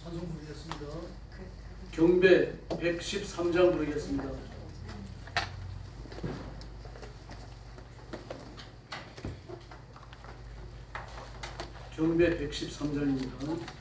찬송 부르겠습니다. 경배 113장 부르겠습니다. 경배 113장입니다.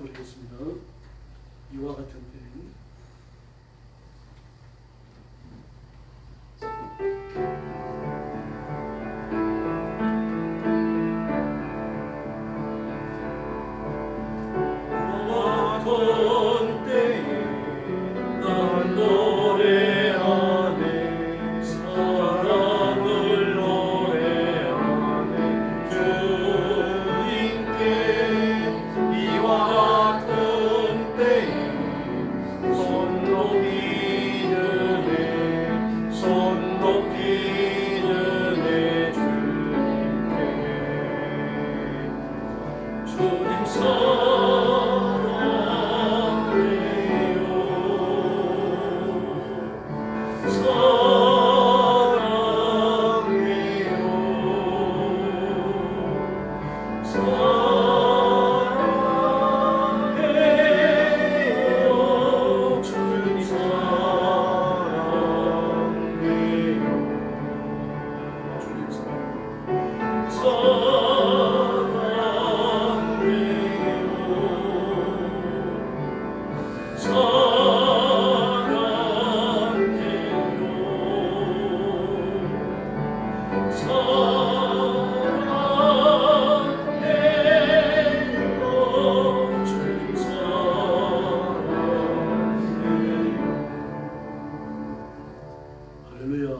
부르겠습니다. 이와 같은 때는 할렐루야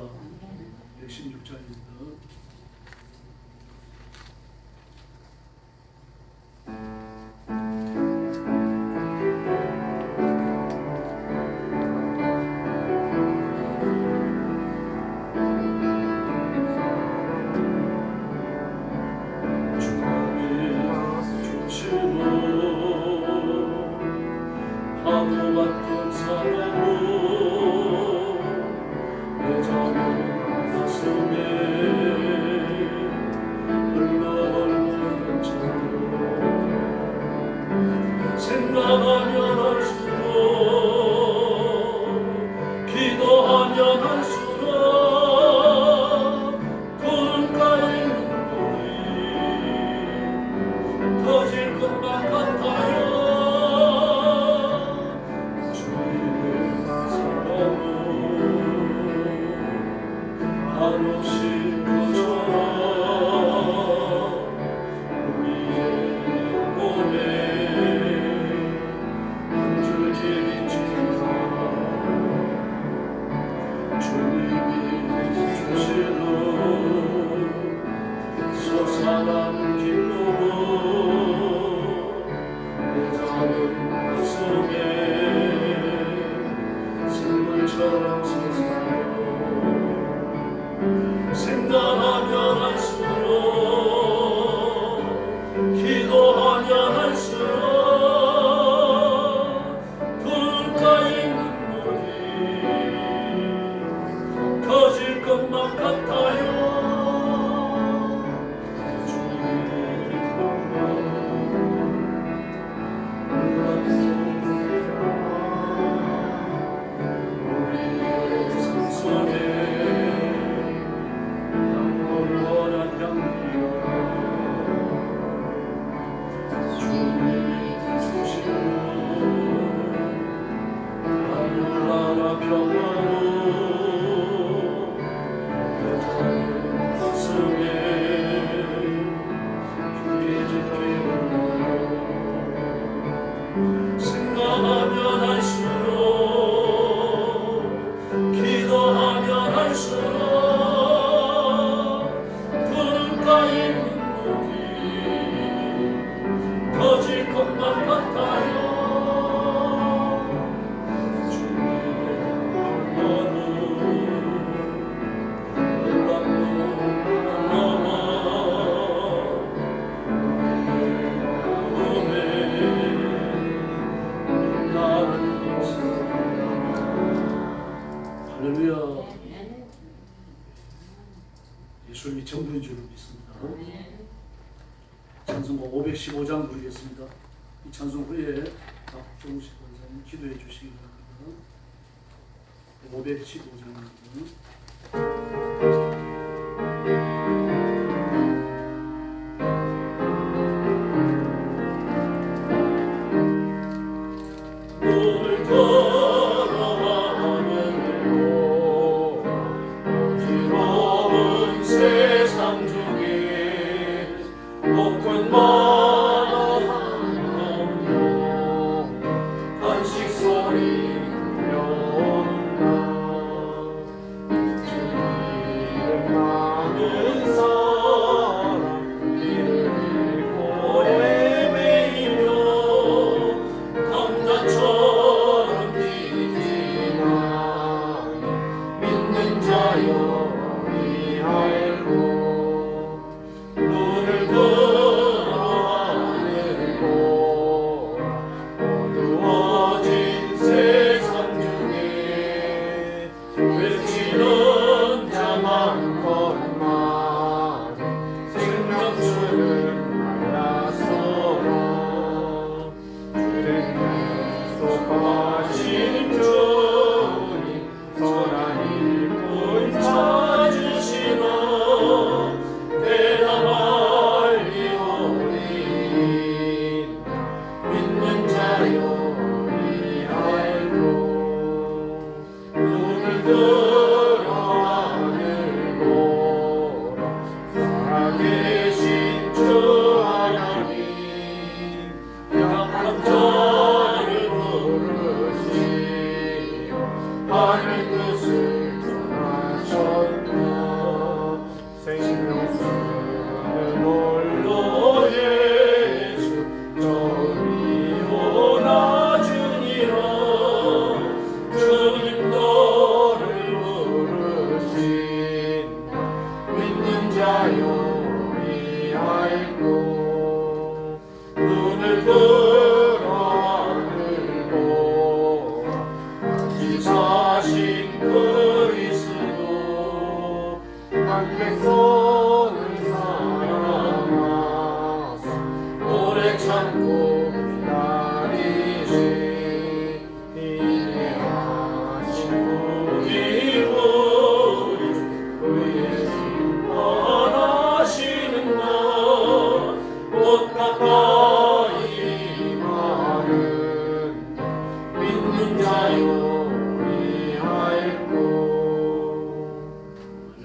116장입니다. 내 자녀 가슴에 생각하면 할수록 기도하면 할수록 눈가에 눈물이 터질 것만 같아요. 생각하면 할수록 기도하면 할수록 눈가에 눈물이 터질 것만 같아요. 할렐루야. 예수님이 전부인 줄 믿습니다. 찬송가 515장 부르겠습니다. 이 찬송 후에 박종식 권사님 기도해 주시기 바랍니다. 515장입니다.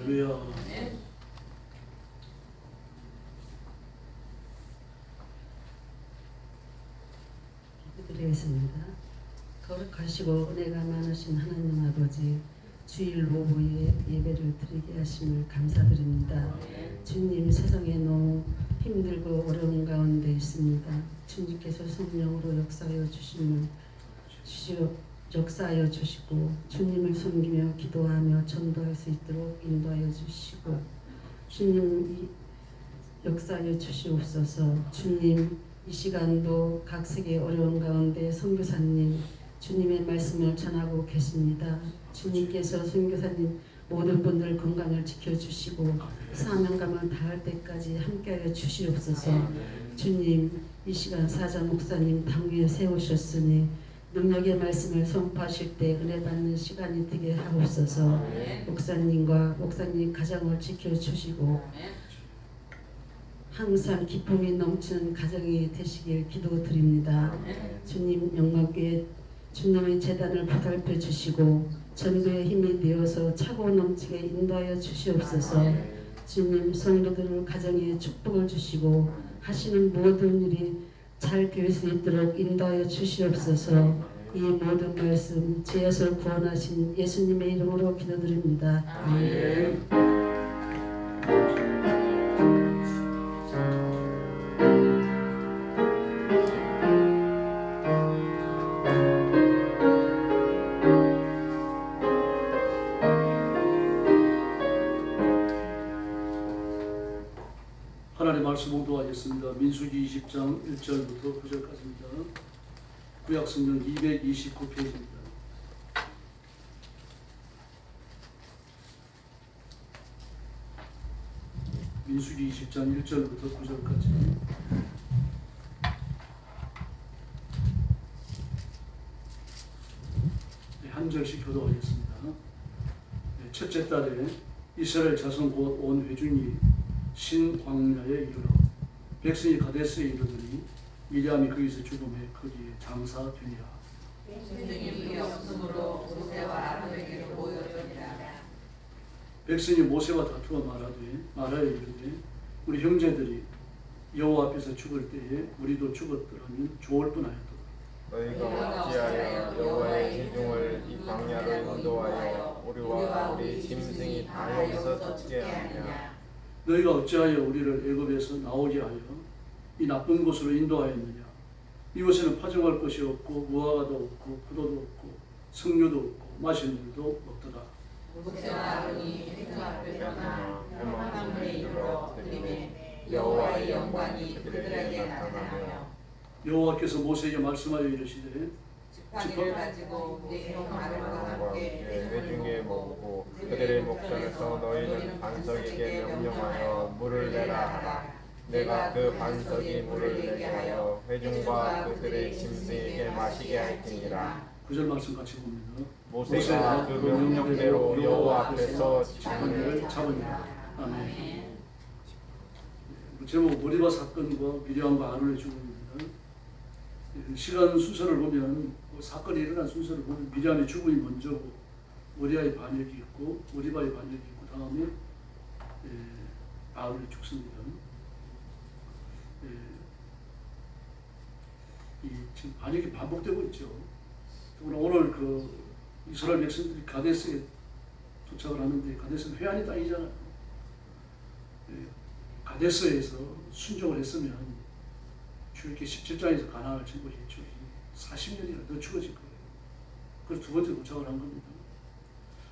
할렐루야. 크시고 은혜가 많으신 하나님 아버지, 주일 오후에 예배를 드리게 하심을 감사드립니다. 주님, 세상에 너무 힘들고 어려운 가운데 있습니다. 주님께서 성령으로 역사하여 주시고 주님을 섬기며 기도하며 전도할 수 있도록 인도하여 주시고 주님 역사하여 주시옵소서. 주님, 이 시간도 각색의 어려운 가운데 선교사님 주님의 말씀을 전하고 계십니다. 주님께서 선교사님 모든 분들 건강을 지켜주시고 사명감을 다할 때까지 함께하여 주시옵소서. 주님, 이 시간 사자 목사님 당위에 세우셨으니 능력의 말씀을 선포하실 때 은혜 받는 시간이 되게 하옵소서. 목사님과 목사님 가정을 지켜주시고 항상 기쁨이 넘치는 가정이 되시길 기도드립니다. 주님, 영광교회 주님의 재단을 보살펴 주시고 전도의 힘이 되어서 차고 넘치게 인도하여 주시옵소서. 주님, 성도들 가정에 축복을 주시고 하시는 모든 일이 잘 될 수 있도록 인도하여 주시옵소서. 이 모든 말씀 죄에서 구원하신 예수님의 이름으로 기도드립니다. 아멘. 하나님의 말씀 봉독하겠습니다. 민수기 20장 1절부터 9절까지입니다. 구약성경 229페이지입니다. 민수기 20장 1절부터 9절까지. 한 절씩 교도하겠습니다. 첫째 달에 이스라엘 자손 곧 온 회중이 신광야에 이르러 백성이 가데스에 이르더니 미리암이 거기서 죽음에 거기에 장사되니라. 백성이 모세와 다투어 말하여 이르되 우리 형제들이 여호와 앞에서 죽을 때에 우리도 죽었더라면 좋을 뻔하였도다. 너희가 어찌하여 여호와의 기둥을 이 광야로 인도하여 우리와 우리 짐승이 다 여기서 죽게 하느냐. 너희가 어찌하여 우리를 애굽에서 나오게 하여 이 나쁜 곳으로 인도하였느냐. 이곳에는 파종할 것이 없고 무화과도 없고 포도도 없고 석류도 없고 마실 물도 없더라. 모세와 아론이 회중 앞에 일어나 화만문에 이르러 드리매 여호와의 영광이 그들에게 나타나며 여호와께서 모세에게 말씀하여 이르시되 지팡이를 가지고 내 형 아론과 함께 회중에 모으고 그들의 목전에서 너희는 반석에게 명령하여 물을 내라 하라. 내가 그 반석이 물을 내게 하여 회중과 그들의 짐승에게 마시게 할 테니라. 9절 말씀 같이 봅니다. 모세가 그 명령대로 여호와 앞에서 지팡이를 잡으니라. 아멘. 제목 머리바 사건과 미리암과 아론의 죽음입니다. 시간 순서를 보면 사건이 일어난 순서를 보면 미리암의 죽음이 먼저고 머리아의 반역이 있고 머리바의 반역이 있고 다음에 아론이 죽습니다. 이 지금 반역이 반복되고 있죠. 오늘 그 이스라엘 백성들이 가데스에 도착을 하는데 가데스는 회한의 땅이잖아요. 가데스에서 순종을 했으면 주일기 17장에서 가나안을 정복했죠. 40년이나 더 죽어질 거예요. 그래서 두 번째 도착을 한 겁니다.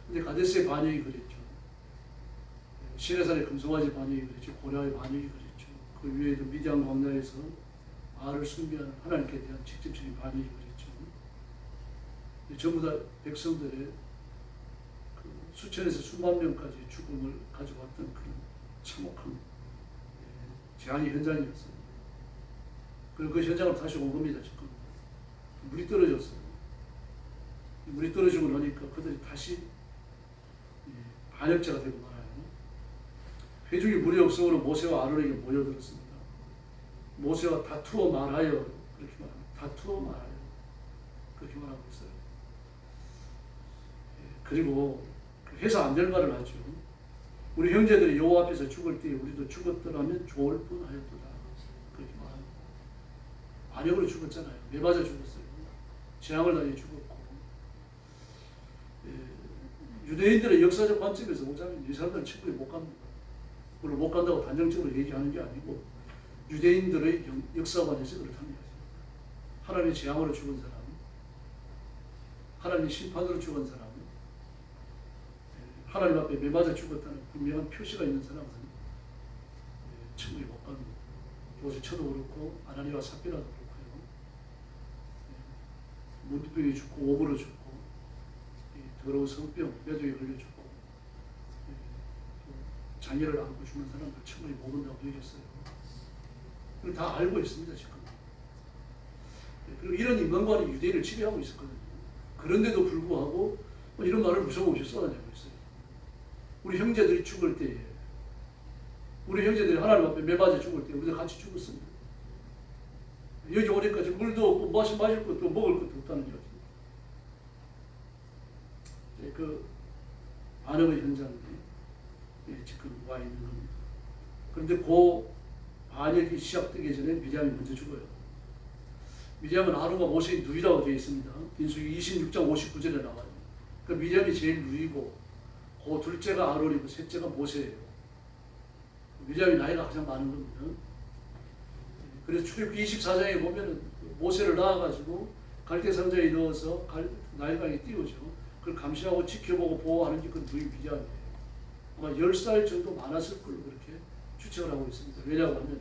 근데 가데스의 반역이 그랬죠. 시내산의 금송아지 반역이 그랬죠. 고려의 반역이 그랬죠. 그 위에도 미디안 광야에서 바알을 숭배하는 하나님께 대한 직접적인 반역이 그랬죠. 전부 다 백성들의 그 수천에서 수만 명까지 죽음을 가져왔던 그런 참혹한 재앙의 현장이었어요. 그리고 그 현장으로 다시 온 겁니다. 지금 물이 떨어졌어요. 물이 떨어지고 나니까 그들이 다시 반역자가 되고 말아요. 회중이 물이 없으므로 모세와 아론에게 모여들었습니다. 모세와 다투어 말하여 그렇게 말합니다. 다투어 말하여 그렇게 말하고 있어요. 그리고 해서 안 될 말을 하죠. 우리 형제들이 여호와 앞에서 죽을 때 우리도 죽었더라면 좋을 뻔하였도다. 그렇게 말합니다. 반역으로 죽었잖아요. 매맞아 죽었어요. 재앙을 당해 죽었고 유대인들의 역사적 관점에서 보자면 이 사람들은 천국에 못 갑니다. 물론 못 간다고 단정적으로 얘기하는 게 아니고 유대인들의 역사관에서 그렇답니다. 하나님의 재앙으로 죽은 사람, 하나님의 심판으로 죽은 사람, 하나님 앞에 매맞아 죽었다는 분명한 표시가 있는 사람은 천국에 못 갑니다. 요셉처도 그렇고 아나니와 삽비라도 그렇고요. 문둥병이 죽고 오보로 죽고 더러운 성병, 뼈저에 걸려 죽고 장애를 안고 죽는 사람들 천국에 못 온다고 얘기했어요. 그걸 다 알고 있습니다 지금. 그리고 이런 인간관이 유대인을 지배하고 있었거든요. 그런데도 불구하고 이런 말을 무서워없이 쏟아내고 있어요. 우리 형제들이 죽을 때에, 우리 형제들이 하나님 앞에 매맞아 죽을 때 우리가 같이 죽었습니다. 여기 오니까 지금 물도 없고 마실 것도 먹을 것도 없다는 거죠. 그 반역의 현장에 지금 와 있는 겁니다. 그런데 그 반역이 시작되기 전에 미디암이 먼저 죽어요. 미디암은 아론과 모세의 누이라고 되어 있습니다. 민수기 26장 59절에 나와요. 그 미디암이 제일 누이고 그 둘째가 아론이고 셋째가 모세예요. 미디암이 나이가 가장 많은 겁니다. 그래서 출애굽기 24장에 보면은 모세를 낳아가지고 갈대 상자에 넣어서 나일강에 띄우죠. 그걸 감시하고 지켜보고 보호하는 게 그 누이 미디암이에요. 아마 10살 정도 많았을 걸로 그렇게 추측을 하고 있습니다. 왜냐고 하면은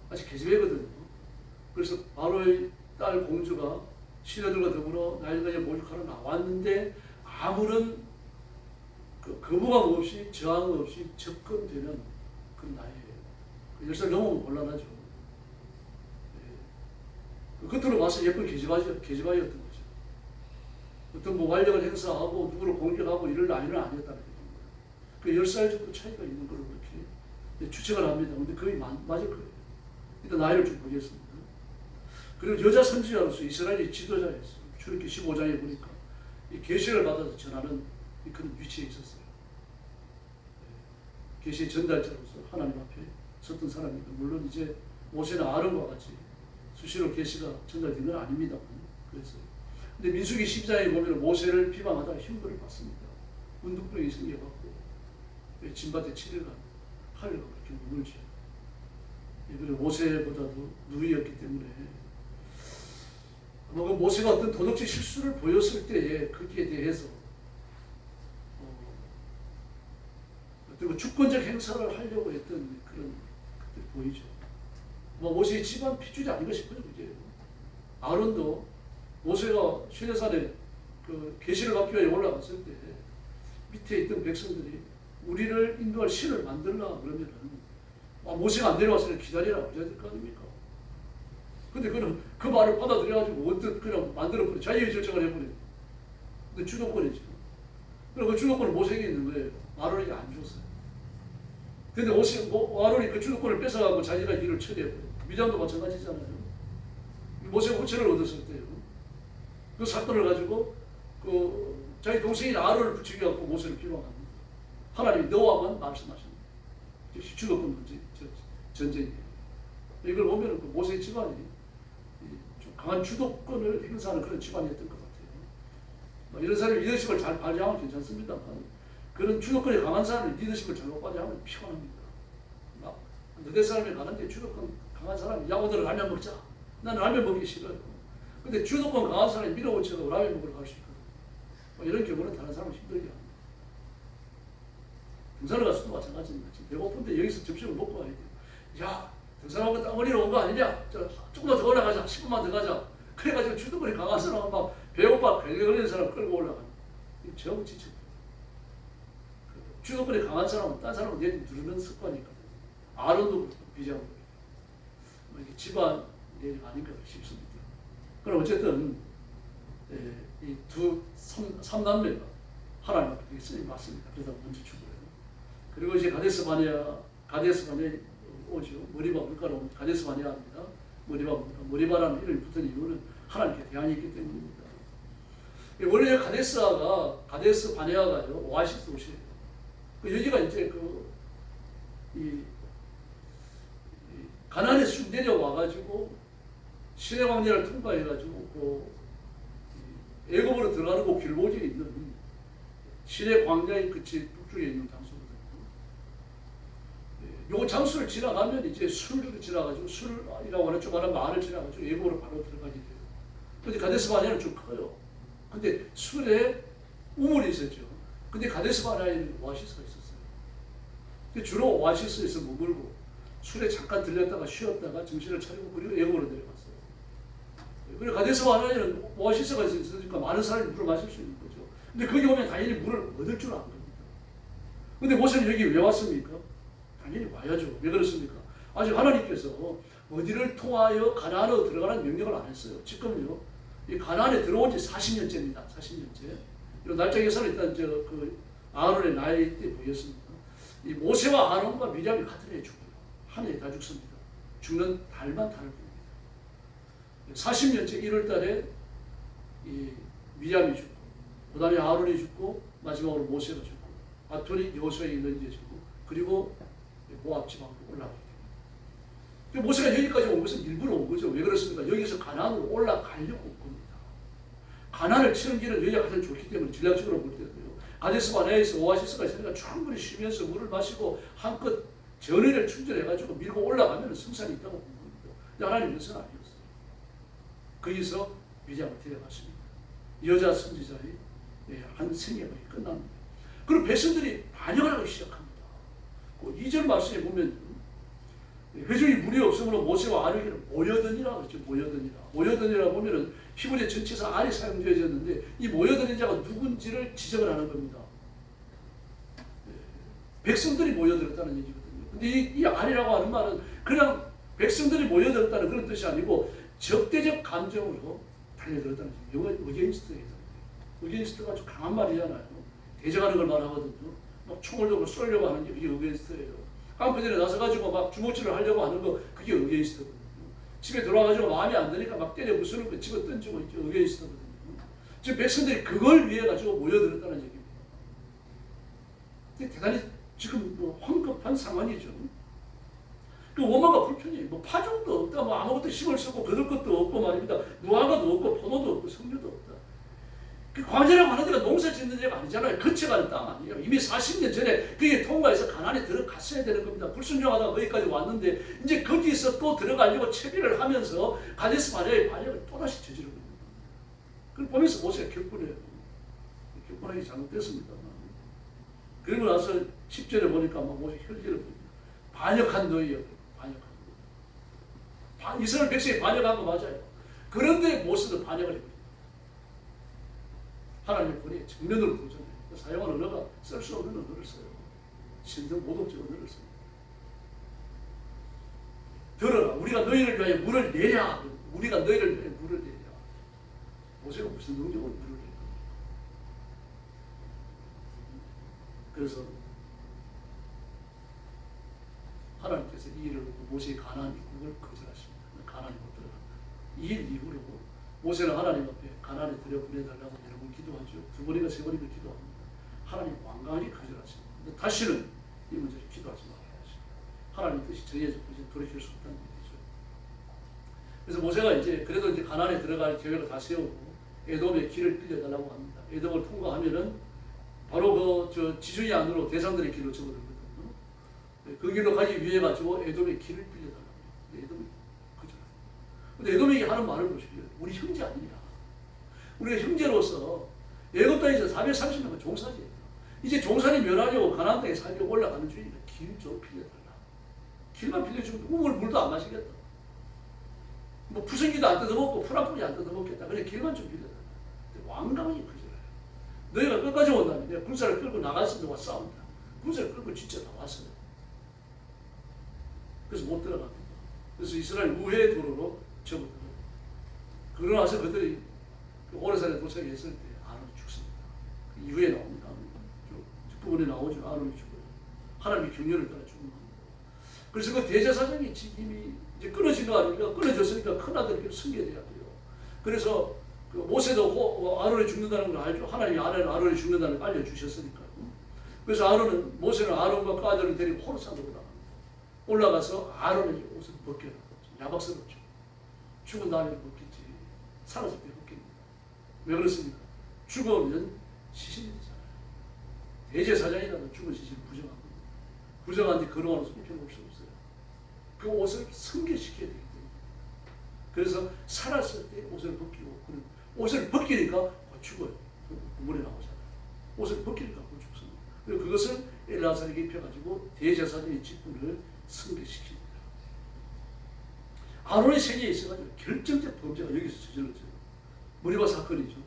아직 계집애거든요. 그래서 바로의 딸 공주가 신하들과 더불어 나일강에 목욕하러 나왔는데 아무런 거부감 없이 저항 없이 접근되는 그 나이예요. 10살 넘으면 곤란하죠. 겉으로 봐서 예쁜 계집아이였던 거죠. 어떤 뭐 완력을 행사하고 누구를 공격하고 이럴 나이는 아니었다는 겁니다. 그 10살 정도 차이가 있는 걸로 그렇게 추측을 합니다. 근데 거의 맞을 거예요. 일단 나이를 좀 보겠습니다. 그리고 여자 선지자로서 이스라엘의 지도자였어요. 출애굽기 15장에 보니까 이 계시를 받아서 전하는 그런 위치에 있었어요. 계시의 전달자로서 하나님 앞에 섰던 사람입니다. 물론 이제 모세나 아론과 같이 수시로 계시가 전달된 건 아닙니다. 그랬어요. 근데 민수기 10장에 보면 모세를 비방하다가 흉벌을 받습니다. 문둥병이 생겨갖고 진밭에 7일간 칼과 그렇게 물지. 그리고 모세보다도 누이였기 때문에 모세가 어떤 도덕적 실수를 보였을 때에 거기에 대해서 그리고 주권적 행사를 하려고 했던 그런 것들이 보이죠. 모세의 집안 핏줄이 아닌가 싶어요. 이제 아론도 모세가 시내산에 그 계시를 받기 위해 올라갔을 때 밑에 있던 백성들이 우리를 인도할 신을 만들라 그러면은 모세가 안 내려왔으니까 기다리라고 해야 될 거 아닙니까? 근데 그는 그 말을 받아들여가지고 언뜻 그냥 만들어버려. 자유의 결정을 해버려요. 근데 주도권이죠. 그리고 그 주도권은 모세에게 있는 거예요. 아론에게 안 줬어요. 근데 아론이 그 주도권을 뺏어가고 자기가 일을 처리해버려요. 미디암도 마찬가지잖아요. 모세가 후처를 얻었을 때요. 그 사건을 가지고 자기 동생인 아론을 붙이게 갖고 모세를 비방합니다. 하나님이 너와만 말씀하십니다. 주도권 문제, 전쟁이에요. 이걸 보면 그 모세의 집안이 좀 강한 주도권을 행사하는 그런 집안이었던 것 같아요. 이런 사람이 리더십을 잘 발휘하면 괜찮습니다만 그런 주도권이 강한 사람이 리더십을 잘못 발휘하면 피곤합니다. 너네 사람이 가는데 주도권 강한 사람이 야 오늘 라면 먹자. 나는 라면 먹기 싫어요. 근데 주도권 강한 사람이 밀어붙여서 라면 먹으러 갈 수 있거든요. 이런 경우는 다른 사람을 힘들게 합니다. 등산을 갔을 때 마찬가지입니다. 지금 배고픈데 여기서 점심을 먹고 와야 돼요. 야, 등산하고 땀흘리러 온 거 아니냐? 조금만 더 올라가자. 10분만 더 가자. 그래가지고 주도권이 강한 사람은 막 배고파 걸리는 사람 끌고 올라가요. 이거 전부 지쳐. 주도권이 강한 사람은 딴 사람을 내리 누르는 습관이 있거든요. 아론도 비교하고 이게 집안 일이 아닌가 싶습니다. 그럼 어쨌든 이 삼남매가 하나님 앞에 쓰임 맞습니다. 그러다 먼저 죽어요. 그리고 이제 가데스 바네아에 오죠. 머리바 물가로 가데스 바네아입니다. 머리바라는 이름이 붙은 이유는 하나님께 대안이 있기 때문입니다. 원래 가데스 바네아가요 오아시스 도시예요. 여기가 이제 가나안에서 쭉 내려와가지고 시내 광야를 통과해가지고 애굽으로 들어가는 그 길목에 있는 시내 광야의 끝이 북쪽에 있는 장소거든요. 요 장소를 지나가면 이제 술을 지나가지고 술이라고 하는 조그마한 마을을 지나가지고 예고로 바로 들어가게 돼요. 근데 가데스 바네아는 좀 커요. 근데 술에 우물이 있었죠. 근데 가데스 바네아에는 오아시스가 있었어요. 근데 주로 오아시스에서 머물고 술에 잠깐 들렸다가 쉬었다가 정신을 차리고 그리고 예고로 내려갔어요. 그리고 가데스 바네아에는 오아시스가 있으니까 많은 사람이 물을 마실 수 있는 거죠. 근데 거기 오면 당연히 물을 얻을 줄 아는 겁니다. 근데 모세는 여기 왜 왔습니까? 당연히 와야죠. 왜 그렇습니까? 아직 하나님께서 어디를 통하여 가나안으로 들어가라는 명령을 안 했어요. 지금요, 이 가나안에 들어온 지 40년째입니다. 40년째. 이 날짜에서는 일단 그 아론의 나이 때 보였습니다. 이 모세와 아론과 미리암이 같은 해에 죽어요. 한 해에 다 죽습니다. 죽는 달만 다를 뿐입니다. 40년째 1월 달에 이 미리암이 죽고, 그 다음에 아론이 죽고, 마지막으로 모세가 죽고, 아톤이 여호수아에게 넘겨지고, 그리고 모압 지방으로 올라가게 됩니다. 모세가 여기까지 온 것은 일부러 온 거죠. 왜 그렇습니까? 여기서 가나안으로 올라가려고 온 겁니다. 가나안을 치는 길은 여기가 가장 좋기 때문에 전략적으로 볼 때도요. 가데스 바네아에서 오아시스가 있으니까 충분히 쉬면서 물을 마시고 한껏 전의를 충전해가지고 밀고 올라가면 성산이 있다고 본 겁니다. 근데 하나님은 그것은 아니었어요. 거기서 미디안을 데려갔습니다. 여자 선지자의 한 생애가 끝납니다. 그리고 백성들이 반역을 하기 시작합니다. 2절 말씀에 보면 회중이 물이 없으므로 모세와 아론에게는 모여드니라 그랬죠. 모여드니라 보면은 히브리 전체에서 알이 사용되어졌는데 이 모여드는 자가 누군지를 지적을 하는 겁니다. 백성들이 모여들었다는 얘기거든요. 근데 이 알이라고 하는 말은 그냥 백성들이 모여들었다는 그런 뜻이 아니고 적대적 감정으로 달려들었다는 얘기예요. 영어 어게인스트예요. 어게인스트가 아주 강한 말이잖아요. 대적하는 걸 말하거든요. 막 총을 들고 쏘려고 하는 게 그게 어게인스트예요. 깡패들이 나서가지고 막 주먹질을 하려고 하는 거 그게 어게인스트거든요. 집에 들어와가지고 마음에 안 드니까 막 때려 부수는 거 집어 던지고 이게 어게인스트거든요. 지금 백성들이 그걸 위해 가지고 모여들었다는 얘기입니다. 대단히 지금 뭐 황급한 상황이죠. 그 원망과 불편이 뭐 파종도 없다, 뭐 아무것도 힘을 쓰고 거둘 것도 없고 말입니다. 무화과도 없고 포도도 없고 석류도 없다. 그 광야라고 하는 데가 농사 짓는 데가 아니잖아요. 거쳐가는 땅 아니에요. 이미 40년 전에 그게 통과해서 가나안에 들어갔어야 되는 겁니다. 불순종하다가 거기까지 왔는데 이제 거기서 또 들어가려고 채비를 하면서 가데스 바네아의 반역을 또다시 저지르는 겁니다. 그걸 보면서 모세가 격분해요. 격분하기 잘못됐습니다만. 그리고 나서 10절에 보니까 막 모세 혈기를 보입니다. 반역한 너희여. 반역한 너희. 이스라엘 백성이 반역한 거 맞아요. 그런데 모세도 반역을 해요. 하나님의 권위에 정면으로 도전해요. 사용한 언어가 쓸 수 없는 언어를 써요. 신성 모독적 언어를 써요. 들어라. 우리가 너희를 위하여 물을 내랴. 우리가 너희를 위하여 물을 내랴. 모세가 무슨 능력으로 물을 내냐. 그래서 하나님께서 이 일을 모세의 가나안 입국을 거절하십니다. 가나안에 못 들어간다. 이 일 이후로 모세는 하나님 앞에 가나안에 들여보내달라고 여러 번 기도하죠. 2번인가 3번인가 기도합니다. 하나님 완강하게 거절하십니다. 근데 다시는 이 문제를 기도하지 말아야 하십니다. 하나님 뜻이 정해졌고 이제 돌이킬 수 없다는 얘기죠. 그래서 모세가 이제 그래도 이제 가나안에 들어갈 계획을 다 세우고 에돔의 길을 빌려달라고 합니다. 에돔을 통과하면은 바로 그 지중해 안으로 대상들의 길로 접어들거든요. 그 길로 가기 위해 가지고 에돔의 길을 빌려달라고 합니다. 에돔이 거절합니다. 근데 에돔에게 하는 말을 보십시오. 우리 형제 아니냐. 우리가 형제로서 애굽 땅에서 430년간 종살이에요. 이제 종살이 면하려고 가나안 땅에 살려고 올라가는 중이니까 길 좀 빌려달라. 길만 빌려주면 물도 안 마시겠다. 뭐 푸승기도 안 뜯어먹고 풀 한 뿌리 안 뜯어먹겠다. 그냥 길만 좀 빌려달라. 완강하게 거절해요. 너희가 끝까지 온다면 내가 군사를 끌고 나가서 너와 싸운다. 군사를 끌고 진짜 나왔어요. 그래서 못 들어갑니다. 그래서 이스라엘 우회의 도로로 접어들어요. 그러고 나서 그들이 오레산에 도착했을 때 아론이 죽습니다. 그 이후에 나옵니다. 뒷부분에 나오죠. 아론이 죽어요. 하나님의 경륜을 따라 죽는 겁니다. 그래서 그 대제사장의 책임이 이제 끊어진 거 아닙니까? 끊어졌으니까 큰아들에게 승계돼야 돼요. 그래서 그 모세도 아론이 죽는다는 걸 알죠. 하나님이 아론이 죽는다는 걸 알려주셨으니까요. 그래서 아론은 모세는 아론과 그 아들을 데리고 호르산으로 올라갑니다. 올라가서 아론의 옷을 벗겨라. 야박스럽죠. 죽은 다음에 벗기지. 살았을 때 벗깁니다. 왜 그렇습니까? 죽으면 시신이 되잖아요. 대제사장이라도 죽어지시면 부정한 겁니다. 부정한데 그동안 옷을 입혀놓을 수 없어요. 그 옷을 성결시켜야 되기 때문에. 그래서 살았을 때 옷을 벗기고, 옷을 벗기니까 죽어요. 물에 나오잖아요. 옷을 벗기니까 죽습니다. 그리고 그것을 엘라사에게 입혀가지고 대제사장의 직분을 성결시킵니다. 아론의 생애에 있어가지고 결정적 범죄가 여기서 저질러져요. 머리바 사건이죠.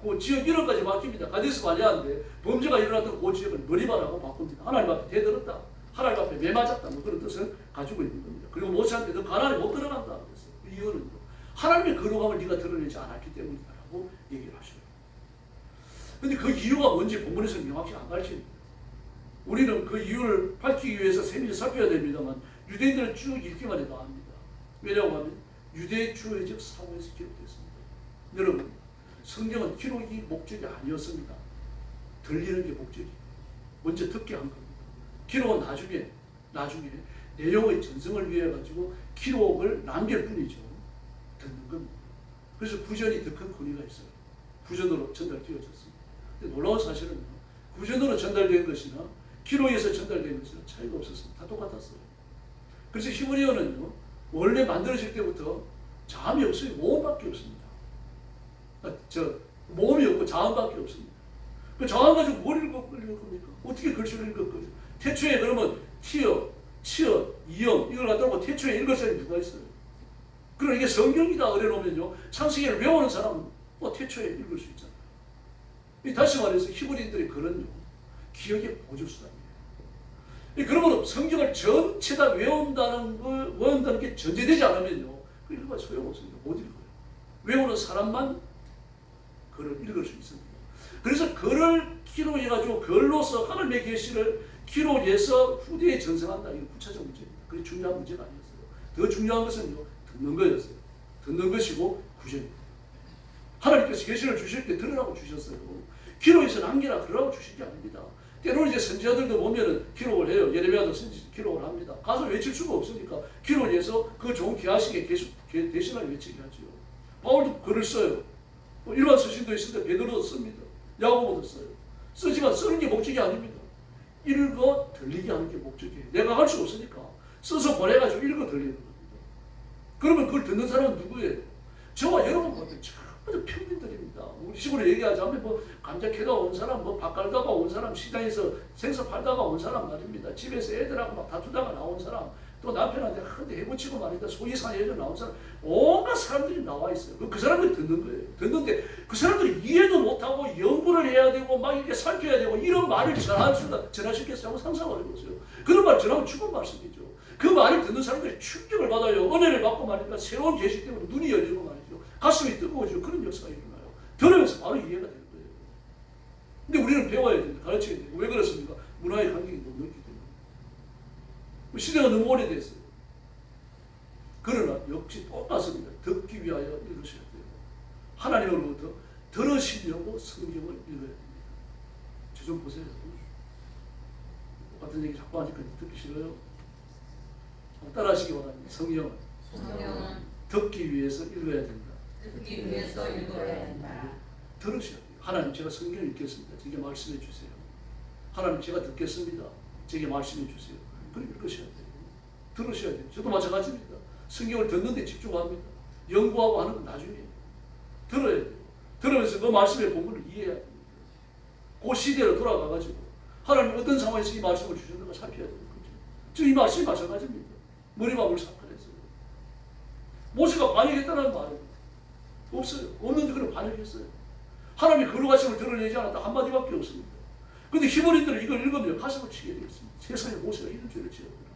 그 지역 이름까지 바뀝니다. 가데스 바네아인데 범죄가 일어났던 그 지역을 머리바라고 바꿉니다. 하나님 앞에 대들었다. 하나님 앞에 매맞았다. 뭐 그런 뜻을 가지고 있는 겁니다. 그리고 모세한테 너 가나안에 못 들어간다. 그랬어요. 그 이유는 하나님의 거룩함을 네가 드러내지 않았기 때문이다라고 얘기를 하셔요. 근데 그 이유가 뭔지 본문에서 명확히 안 가르칩니다. 우리는 그 이유를 밝히기 위해서 세밀히 살펴야 됩니다만 유대인들은 쭉 읽기만 해도 압니다. 왜냐고 하면 유대 주어적 사고에서 기록됐습니다. 여러분, 성경은 기록이 목적이 아니었습니다. 들리는 게 목적이에요. 먼저 듣게 한 겁니다. 기록은 나중에 내용의 전승을 위해 가지고 기록을 남길 뿐이죠. 듣는 겁니다. 그래서 구전이 더 큰 권위가 있어요. 구전으로 전달되어졌습니다. 근데 놀라운 사실은 구전으로 전달된 것이나 기록에서 전달된 것이나 차이가 없었습니다. 다 똑같았어요. 그래서 히브리어는요, 원래 만들어질 때부터 자음이 없어요. 모음밖에 없습니다. 모음이 없고 자음밖에 없습니다. 그 자음 가지고 뭘 읽을 겁니까? 어떻게 글씨를 읽을 거죠? 태초에 그러면 티어, 치어, 이영 이걸 갖다 놓고 태초에 읽을 사람이 누가 있어요? 그럼 이게 성경이다 그래놓으면요, 창세기를 외우는 사람은 태초에 읽을 수 있잖아요. 다시 말해서 히브리인들이 그런 기억의 보조수단이에요. 그러면 성경을 전체 다 외운다는 게 전제되지 않으면요, 그 읽어봐 소용없습니다. 못 읽어요. 외우는 사람만 글을 읽을 수 있습니다. 그래서 글을 기록해가지고 글로서 하나님의 계시를 기록해서 후대에 전승한다. 이게 부차적 문제입니다. 그게 중요한 문제가 아니었어요. 더 중요한 것은요, 듣는 거였어요. 듣는 것이고 구절입니다. 하나님께서 계시를 주실 때 들으라고 주셨어요. 기록해서 남기라 그러라고 주신 게 아닙니다. 때로는 이제 선지자들도 보면은 기록을 해요. 예레미야도 기록을 합니다. 가서 외칠 수가 없으니까 기록을 해서 그 좋은 기하식에 대신하게 외치게 하죠. 바울도 글을 써요. 일반 서신도 있습니다. 베드로도 씁니다. 야고보도 써요. 쓰지만 쓰는 게 목적이 아닙니다. 읽어 들리게 하는 게 목적이에요. 내가 할 수 없으니까 써서 보내가지고 읽어 들리는 겁니다. 그러면 그걸 듣는 사람은 누구예요? 저와 여러분 같은 전부 평민들입니다. 우리 식으로 얘기하자면 감자 캐다 온 사람, 밥 갈다가 온 사람, 시장에서 생선 팔다가 온 사람 말입니다. 집에서 애들하고 막 다투다가 나온 사람, 또 남편한테 한대 해고치고 말이다 소이산에 애들 나온 사람, 온갖 사람들이 나와 있어요. 그 사람들이 듣는 거예요. 듣는데 그 사람들이 이해도 못하고 연구를 해야 되고 막 이렇게 살펴야 되고 이런 말을 전하시겠어요? 상상을 해보세요. 그런 말 전하면 죽은 말씀이죠. 그 말을 듣는 사람들이 충격을 받아요. 은혜를 받고 말이니까 새로운 계시 때문에 눈이 열리고 말이죠. 가슴이 뜨거워지고 그런 역사가 일어나요. 들으면서 바로 이해가 되는 거예요. 근데 우리는 배워야 됩니다. 가르쳐야 돼요. 왜 그렇습니까? 문화의 간격이 너무 넓기 때문에. 시대가 너무 오래됐어요. 그러나 역시 똑같습니다. 듣기 위하여 읽으셔야 돼요. 하나님으로부터 들으시려고 성경을 읽어야 됩니다. 저 좀 보세요. 똑같은 얘기 자꾸 하니까 듣기 싫어요. 따라하시기 바랍니다. 성경은 듣기 위해서 읽어야 된다. 듣기 위해서 읽어야 된다. 들으셔야 돼요. 하나님, 제가 성경을 읽겠습니다. 제게 말씀해 주세요. 하나님, 제가 듣겠습니다. 제게 말씀해 주세요. 그럼 읽으셔야 돼요. 들으셔야 돼요. 저도 마찬가지입니다. 성경을 듣는데 집중합니다. 연구하고 하는 건 나중에 들어야 돼요. 들으면서 그 말씀의 본문을 이해해야 됩니다. 그 시대로 돌아가가지고 하나님 어떤 상황에서 이 말씀을 주셨는가 살펴야 되는 거죠. 지금 이 말씀이 마찬가지입니다. 머리마음을 삭발했어요. 모세가 반역했다는 말은 없어요. 없는데 그걸 반역했어요. 하나님이 거룩하심을 드러내지 않았다 한마디밖에 없습니다. 그런데 히브리인들은 이걸 읽으면 가슴을 치게 되었습니다. 세상에 모세가 이런 죄를 지었구나.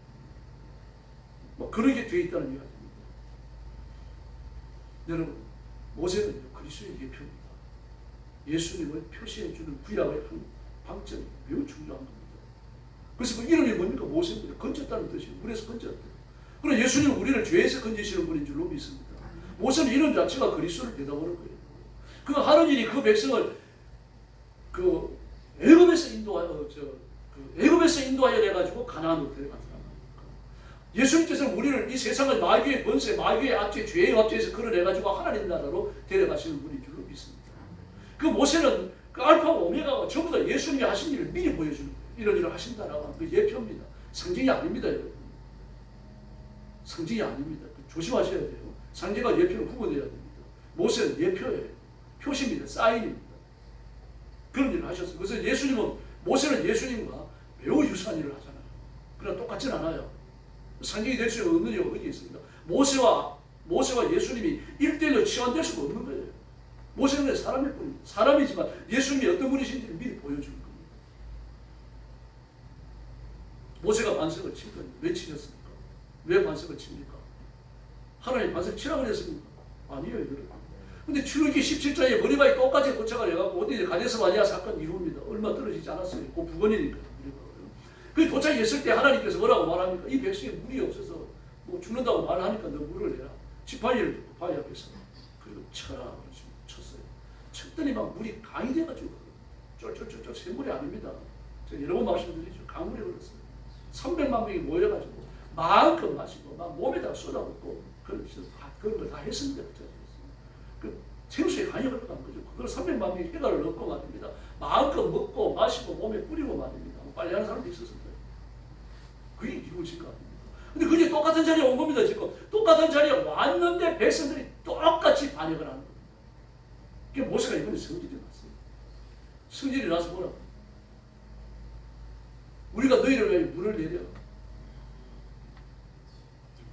그런 게 되어 있다는 이야기입니다. 여러분, 모세는 그리스도의 예표입니다. 예수님을 표시해주는 구약의 한 방점이 매우 중요한 겁니다. 그래서 그 이름이 뭡니까? 모세입니다. 건졌다는 뜻이에요. 물에서 건졌다. 그럼 예수님은 우리를 죄에서 건지시는 분인 줄로 믿습니다. 모세는 이름 자체가 그리스도를 내다보는 거예요. 그 하는 일이 그 백성을 애굽에서 인도하여 내가지고 가나안으로 데려간 사람입니다. 예수님께서는 우리를 이 세상을 마귀의 권세, 마귀의 압제, 죄의 압제에서 끌어내가지고 하나님 나라로 데려가시는 분인 줄로 믿습니다. 그 모세는 그 알파와 오메가가 전부 다 예수님이 하신 일을 미리 보여주는 거예요. 이런 일을 하신다라고 하는 그 예표입니다. 상징이 아닙니다. 여러분. 상징이 아닙니다. 조심하셔야 돼요. 상징과 예표는 구분해야 됩니다. 모세는 예표예요. 표시입니다. 사인입니다. 그런 일을 하셨어요. 그래서 모세는 예수님과 매우 유사한 일을 하잖아요. 그러나 똑같진 않아요. 상징이 될 수 없는 이유가 어디 있습니다. 모세와 예수님이 1대1로 치환될 수가 없는 거예요. 모세는 사람일 뿐입니다. 사람이지만 예수님이 어떤 분이신지를 미리 보여주는 겁니다. 모세가 반석을 친 겁니다. 왜 치셨습니까? 왜 반석을 칩니까? 하나님 반석 치라고 그랬습니까? 아니에요, 여러분. 근데 출애굽기 17장에 머리바에 똑같이 도착을 해갖고 어디 가데스 바네아 사건 이후입니다. 얼마 떨어지지 않았어요. 그 부근이니까. 그 도착했을 때 하나님께서 뭐라고 말합니까? 이 백성에 물이 없어서 뭐 죽는다고 말하니까 너 물을 내라. 지팡이를 듣고 바위 앞에서 그리고 쳐라. 쳤어요. 쳤더니 막 물이 강이 돼가지고 쫄쫄쫄쫄 샘물이 아닙니다. 제가 여러 번 말씀드리죠. 강물이 흘렀어요. 300만 명이 모여가지고 마음껏 마시고 막 몸에다 쏟아붓고 그런 걸 다 했습니다. 그 생수에 강이 흘러간 거죠. 그걸 300만 명이 해가를 넣고 말입니다. 마음껏 먹고 마시고 몸에 뿌리고 말입니다. 빨리 하는 사람도 있었습니다. 그게 이루어진 거 아닙니까? 근데 그게 똑같은 자리에 온 겁니다. 지금 똑같은 자리에 왔는데 백성들이 똑같이 반역을 하는 겁니다. 그게 모세가 이번에 성질이 났어요. 성질이 나서 뭐라고? 우리가 너희를 위해 물을 내려.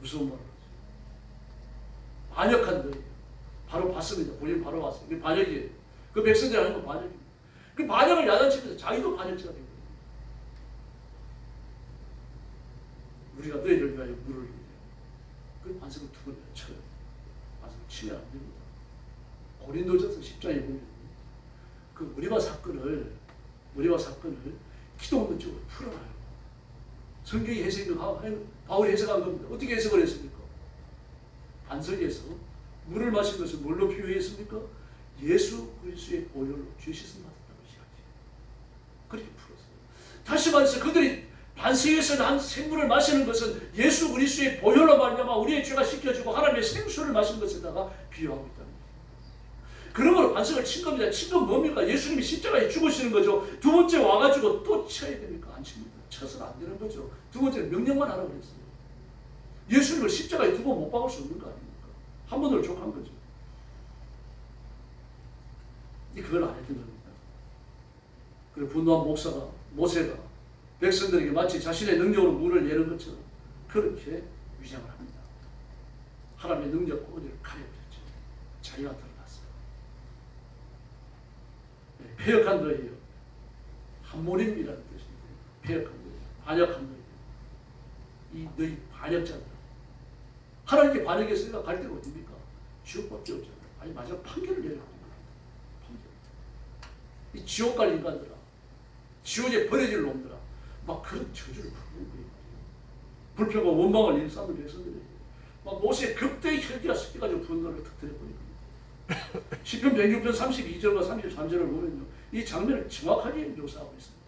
무서운 말을 하죠. 반역한 너희. 바로 봤습니다. 본인 바로 봤어요. 그게 반역이에요. 그 백성들이 하는 건 반역입니다. 그 반역을 야단치면서 자기도 반역자가 된 거예요. 우리가 너희를 위하여 물을 내려. 그 반석을 두 번이나 쳐요. 반석을 치면 안 됩니다. 고린도전서 10장에 보면 그 머리바 사건을 기도 없는 쪽으로 풀어놔요. 성경이 바울이 해석한 겁니다. 어떻게 해석을 했습니까? 반석에서 물을 마신 것을 뭘로 표현했습니까? 예수 그리스도의 보혈로 죄 씻음 받았다고 이야기해요. 그렇게 풀었어요. 다시 말해서 그들이 반석에서 난 생물을 마시는 것은 예수 그리스도의 보혈로 말미암아 우리의 죄가 씻겨지고 하나님의 생수를 마시는 것에다가 비유하고 있다는 거예요. 그러므로 반석을 친 겁니다. 친 건 뭡니까? 예수님이 십자가에 죽으시는 거죠. 두 번째 와가지고 또 쳐야 됩니까? 안 칩니다. 쳐서는 안 되는 거죠. 두 번째는 명령만 하라고 했어요. 예수님을 십자가에 두 번 못 박을 수 없는 거 아닙니까? 한 번으로 족한 거죠. 그걸 안 했던 겁니다. 그리고 분노한 모세가 백성들에게 마치 자신의 능력으로 물을 내는 것처럼 그렇게 위장을 합니다. 하나님의 능력과 은혜를 가려버렸죠. 자기가 드러났어요. 네, 패역한 너희요. 한모림이라는 뜻입니다. 패역한 너희, 반역한 너희. 이 너희 반역자들. 하나님께 반역했으니까 갈 데가 어딥니까? 지옥밖에 없잖아요. 아니 마지막 판결을 내려버린 거예요. 판결. 이 지옥 갈 인간들아, 지옥에 버려질 놈들아, 막 그런 저주를 부르는 거예요. 불평과 원망을 일삼는 백성들이 막 모세의 급대의 혈기가 섞여가지고 분노를 터뜨려버린 겁니다. 시편 106편 32절과 33절을 보면요, 이 장면을 정확하게 묘사하고 있습니다.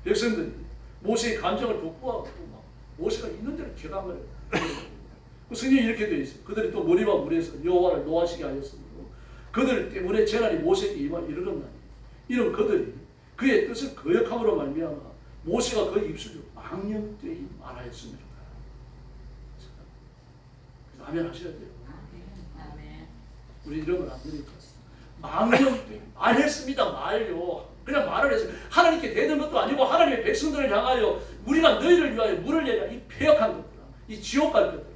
백성들이 모세의 감정을 돋보아하고 막 모세가 있는 대로 개강을 그 성경이 이렇게 되어 있어요. 그들이 또 머리와 물에서 여호와를 노하시게 하였으므로 그들 때문에 재난이 모세에게 이르렀나니 이런 그들이 그의 뜻을 거역함으로 말미암아 모세가 그 입술로 망령되이 말하였습니다. 그래서 아멘 하셔야 돼요. 우리 이러면 안 되니까. 망령되이 말했습니다. 말요. 그냥 말을 했어요. 하나님께 대든 것도 아니고 하나님의 백성들을 향하여 우리가 너희를 위하여 물을 내라. 이 패역한 것들아. 이 지옥 갈 것들아.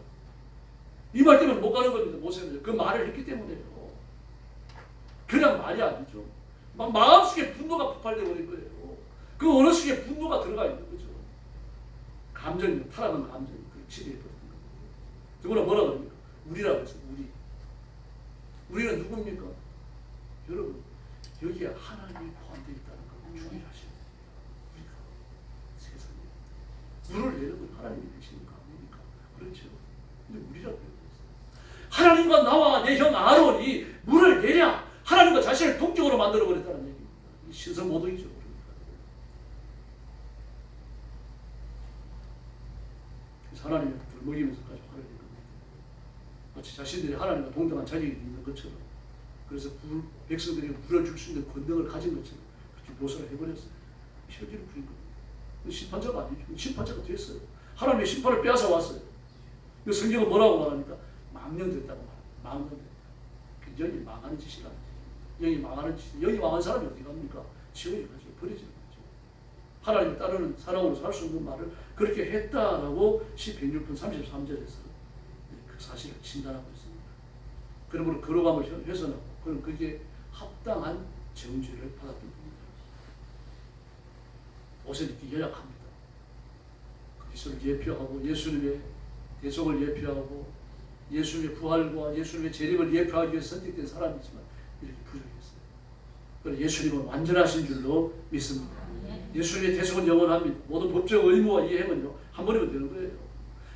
이 말 때문에 못 가는 겁니다. 모세는 그 말을 했기 때문에요. 그냥 말이 아니죠. 막 마음속에 분노가 폭발되고 있는 거예요. 그 어느 속에 분노가 들어가 있는 거죠. 감정이, 타락한 감정이 그 치리해버리는 거예요. 누구나 뭐라 그럽니까? 우리라고 해서 우리. 우리는 누굽니까? 여러분, 여기에 하나님이 포함되어 있다는 걸 주의하셔야 돼요. 우리가 세상에 물을 내는 건 하나님이 되시니까 아닙니까? 그렇죠. 근데 우리라고 해요. 하나님과 나와 내 형 아론이 물을 내랴. 하나님과 자신을 동격으로 만들어버렸다는 얘기입니다. 이 신성모독이죠. 그래서 하나님의 불 먹이면서까지 화를 낸 겁니다. 마치 자신들이 하나님과 동등한 자격이 있는 것처럼, 그래서 백성들에게 물을 줄 수 있는 권능을 가진 것처럼 묘사를 해버렸어요. 혈기를 부린 거예요. 심판자가 아니죠. 심판자가 됐어요. 하나님의 심판을 빼앗아 왔어요. 그 성경은 뭐라고 말합니까? 망령됐다고 말합니다. 망령됐다. 그 영이 망하는 짓이라. 영이 망하는 짓. 영이 망한 사람이 어디 갑니까? 지옥에 가죠. 버려지는 거죠. 하나님을 따르는 사람으로 살 수 없는 말을 그렇게 했다라고 시 106편 33절에서 그 사실을 진단하고 있습니다. 그러므로 거룩함을 훼손하고 그럼 그게 합당한 정죄를 받았던 겁니다. 옷에 이렇게 연약합니다. 그리스도를 예표하고 예수님의 대속을 예표하고 예수님의 부활과 예수님의 재림을 예표하기 위해 선택된 사람이지만 이렇게 부족했어요. 그래서 예수님은 완전하신 줄로 믿습니다. 예수님의 대속은 영원합니다. 모든 법적 의무와 이행은요 한 번이면 되는 거예요.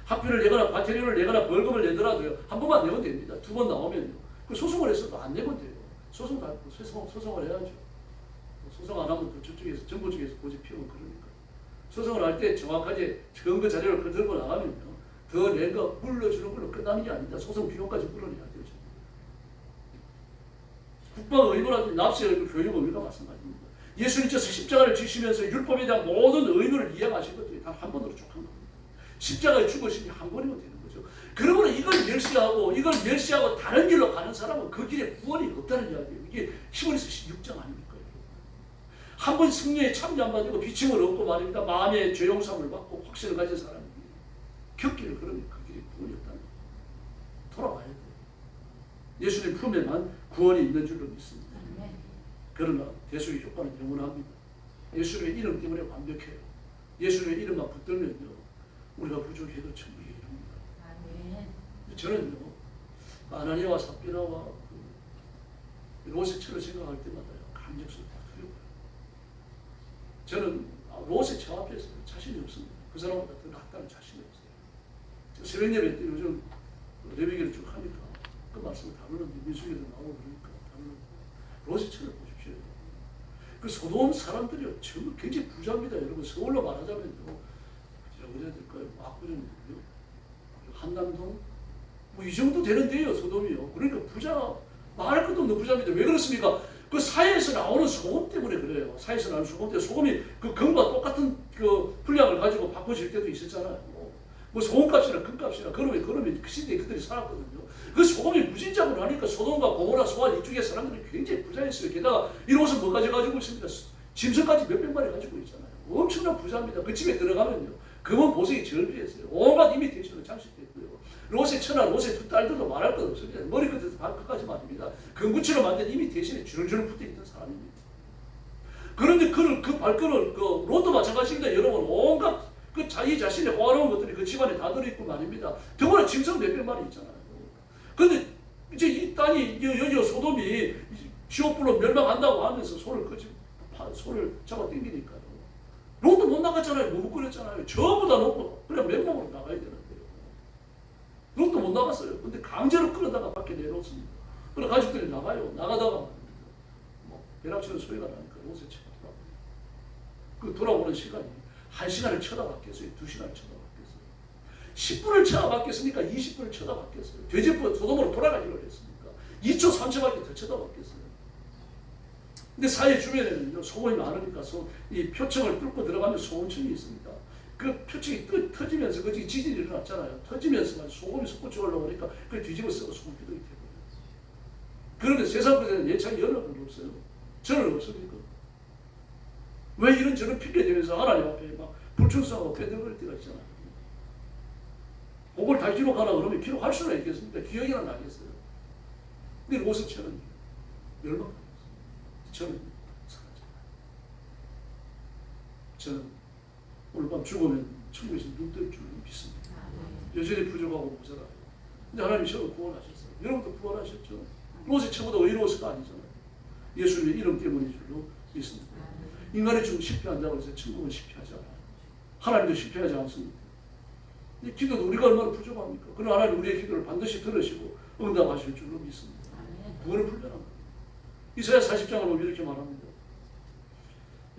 학비를 내거나 과태료를 내거나 벌금을 내더라도요 한 번만 내면 됩니다. 두 번 나오면요 그 소송을 해서도 안 내면 돼요. 소송을 해야죠. 소송 안 하면 또 저쪽에서 정부 쪽에서 고집 피우면 그러니까 소송을 할 때 정확하게 근거 자료를 들고 나가면요 더 낸 거 물러주는 걸로 끝나는 게 아닙니다. 소송 비용까지 물러내야 되죠. 국방 의무라든지 납세 의무, 교육 의무가 마찬가지입니다. 예수님께서 십자가를 지시면서 율법에 대한 모든 의무를 이행하신 것들이 단 한 번으로 쭉 한 겁니다. 십자가에 죽으심이 한 번이면 되는 거죠. 그러므로 이걸 멸시하고 다른 길로 가는 사람은 그 길에 구원이 없다는 이야기예요. 이게 히브리서 16장 아닙니까? 한 번 승리에 참여 안 받고 비침을 얻고 말입니다. 마음의 죄용삼을 받고 확신을 가진 사람이 겪기를 그러면 그 길이 구원이 없다는 거예요. 돌아와야 돼요. 예수님 품에만 구원이 있는 줄로 믿습니다. 그러나 대속의 효과는 영원합니다. 예수님의 이름 때문에 완벽해요. 예수님의 이름만 붙들면요 우리가 부족해도 천국에 이릅니다. 저는요 아나니아와 삽비라와 롯의 처를 생각할 때마다 감격스럽고 두려워요. 저는 롯의 처 앞에서 자신이 없습니다. 그 사람보다 더 낫다는 자신이 없어요. 새벽 예배 때 요즘 레위기를 쭉 하니까 그 말씀을 다루는데 민수기도 나오고 그러니까 다루는데 롯의 처를 보십시오. 그 소돔 사람들이요 전부 굉장히 부자입니다. 여러분 서울로 말하자면요 어디야 될까요? 압구정, 한남동 뭐 이 정도 되는데요 소돔이요. 그러니까 부자 말할 것도 없는 부자입니다. 왜 그렇습니까? 그 사회에서 나오는 소금 때문에 그래요. 사회에서 나오는 소금 때문에 소금이 그 금과 똑같은 그 분량을 가지고 바꿔질 때도 있었잖아요. 뭐 소금값이나 금값이나 그러면 그 시대에 그들이 살았거든요. 그 소금이 무진장으로 하니까 소돔과 고모라, 소알 이쪽의 사람들이 굉장히 부자였어요. 게다가 이곳은 뭐 가지고 있습니다. 짐승까지 몇백 마리 가지고 있잖아요. 엄청난 부자입니다. 그 집에 들어가면요. 금은 보석이 절비했어요. 온갖 이미테이션을 장식됐고요. 롯의 처나 롯의 두 딸들도 말할 것 없습니다. 머리끝에서 발끝까지 말입니다. 금구치로 만든 이미테이션에 주렁주렁 붙어있던 사람입니다. 그런데 그 발끈을 롯도 마찬가지입니다. 여러분 온갖 그 자기 자신의 호화로운 것들이 그 집안에 다 들어있고 말입니다. 더구나 짐승 몇백 마리 있잖아요. 그런데 이제 이 땅이 여기 소돔이 지옥불로 멸망한다고 하면서 소를 잡아 당기니까요. 롯도 못 나갔잖아요. 머뭇거렸잖아요. 전부 다 놓고 그냥 맨몸으로 나가야 되는데요. 롯도 못 나갔어요. 근데 강제로 끌어다가 밖에 내놓습니다. 그래 가족들이 나가요. 나가다가 벼락치는 소리가 나니까 롯의 차가 돌아오고 그 돌아오는 시간이 1시간을 쳐다봤겠어요? 2시간을 쳐다봤겠어요? 10분을 쳐다봤겠습니까? 20분을 쳐다봤겠어요? 돼지불 소돔으로 돌아가기로 했습니까? 2초 3초밖에 더 쳐다봤겠어요? 근데 사회 주변에는 소금이 많으니까 이 표층을 뚫고 들어가면 소금층이 있습니다. 그 표층이 터지면서 그 지진이 일어났잖아요. 터지면서 소금이 솟구쳐 올라오니까 그걸 뒤집어 쓰고 소금 기둥이 되버려요. 그런데 세상에는 예찬이 여러 번 없어요. 저는 없습니까? 왜 이런저런 핑계대면서 하나님 앞에 막 불충성하고 빼들거릴 때가 있잖아요. 그걸 다 기록하라 그러면 기록할 수는 있겠습니까? 기억이나 나겠어요. 근데 롯의 처는 멸망. 저는 사라져요. 저는 오늘 밤 죽으면 천국에서 눈 뜰 줄 믿습니다. 여전히 부족하고 모자라요. 근데 하나님이 저를 구원하셨어요. 여러분도 구원하셨죠? 롯의 처보다 의로워서가 아니잖아요. 예수님의 이름 때문인 줄로 믿습니다. 인간이 좀 실패한다고 해서 천국은 실패하지 않아요. 하나님도 실패하지 않습니다. 이 기도도 우리가 얼마나 부족합니까? 그러나 하나님 우리의 기도를 반드시 들으시고 응답하실 줄로 믿습니다. 구원은 불변합니다. 이사야 40장을 보면 이렇게 말합니다.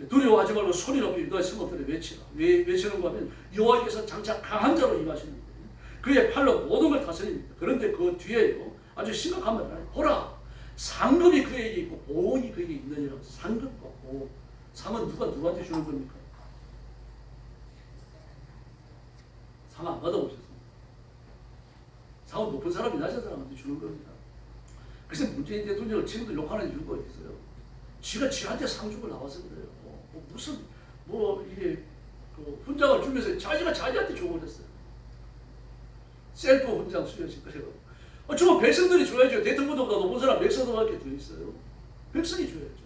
두려워하지 말고 소리 높이 너의 성읍들에 외치라. 왜 외치는가 하면 여호와께서 장차 강한 자로 임하시는 거예요. 그의 팔로 모든 걸 다스립니다. 그런데 그 뒤에요 아주 심각한 말을 보라 상급이 그에게 있고 보응이 그에게 있느니라. 상급과 보응. 상은 누구한테 주는 겁니까? 상 안 받아보셨습니까? 상은 높은 사람이 낮은 사람한테 주는 겁니다. 그래서 문재인 대통령을 지금도 욕하는 이유가 있어요. 지가 지한테 상 주고 나와서 그래요. 무슨 이게 훈장을 주면서 자기가 자기한테 줘버렸어요. 셀프 훈장 수여식 그래요. 저거 백성들이 줘야죠. 대통령보다 높은 사람 백성들밖에 더 있어요. 백성이 줘야죠.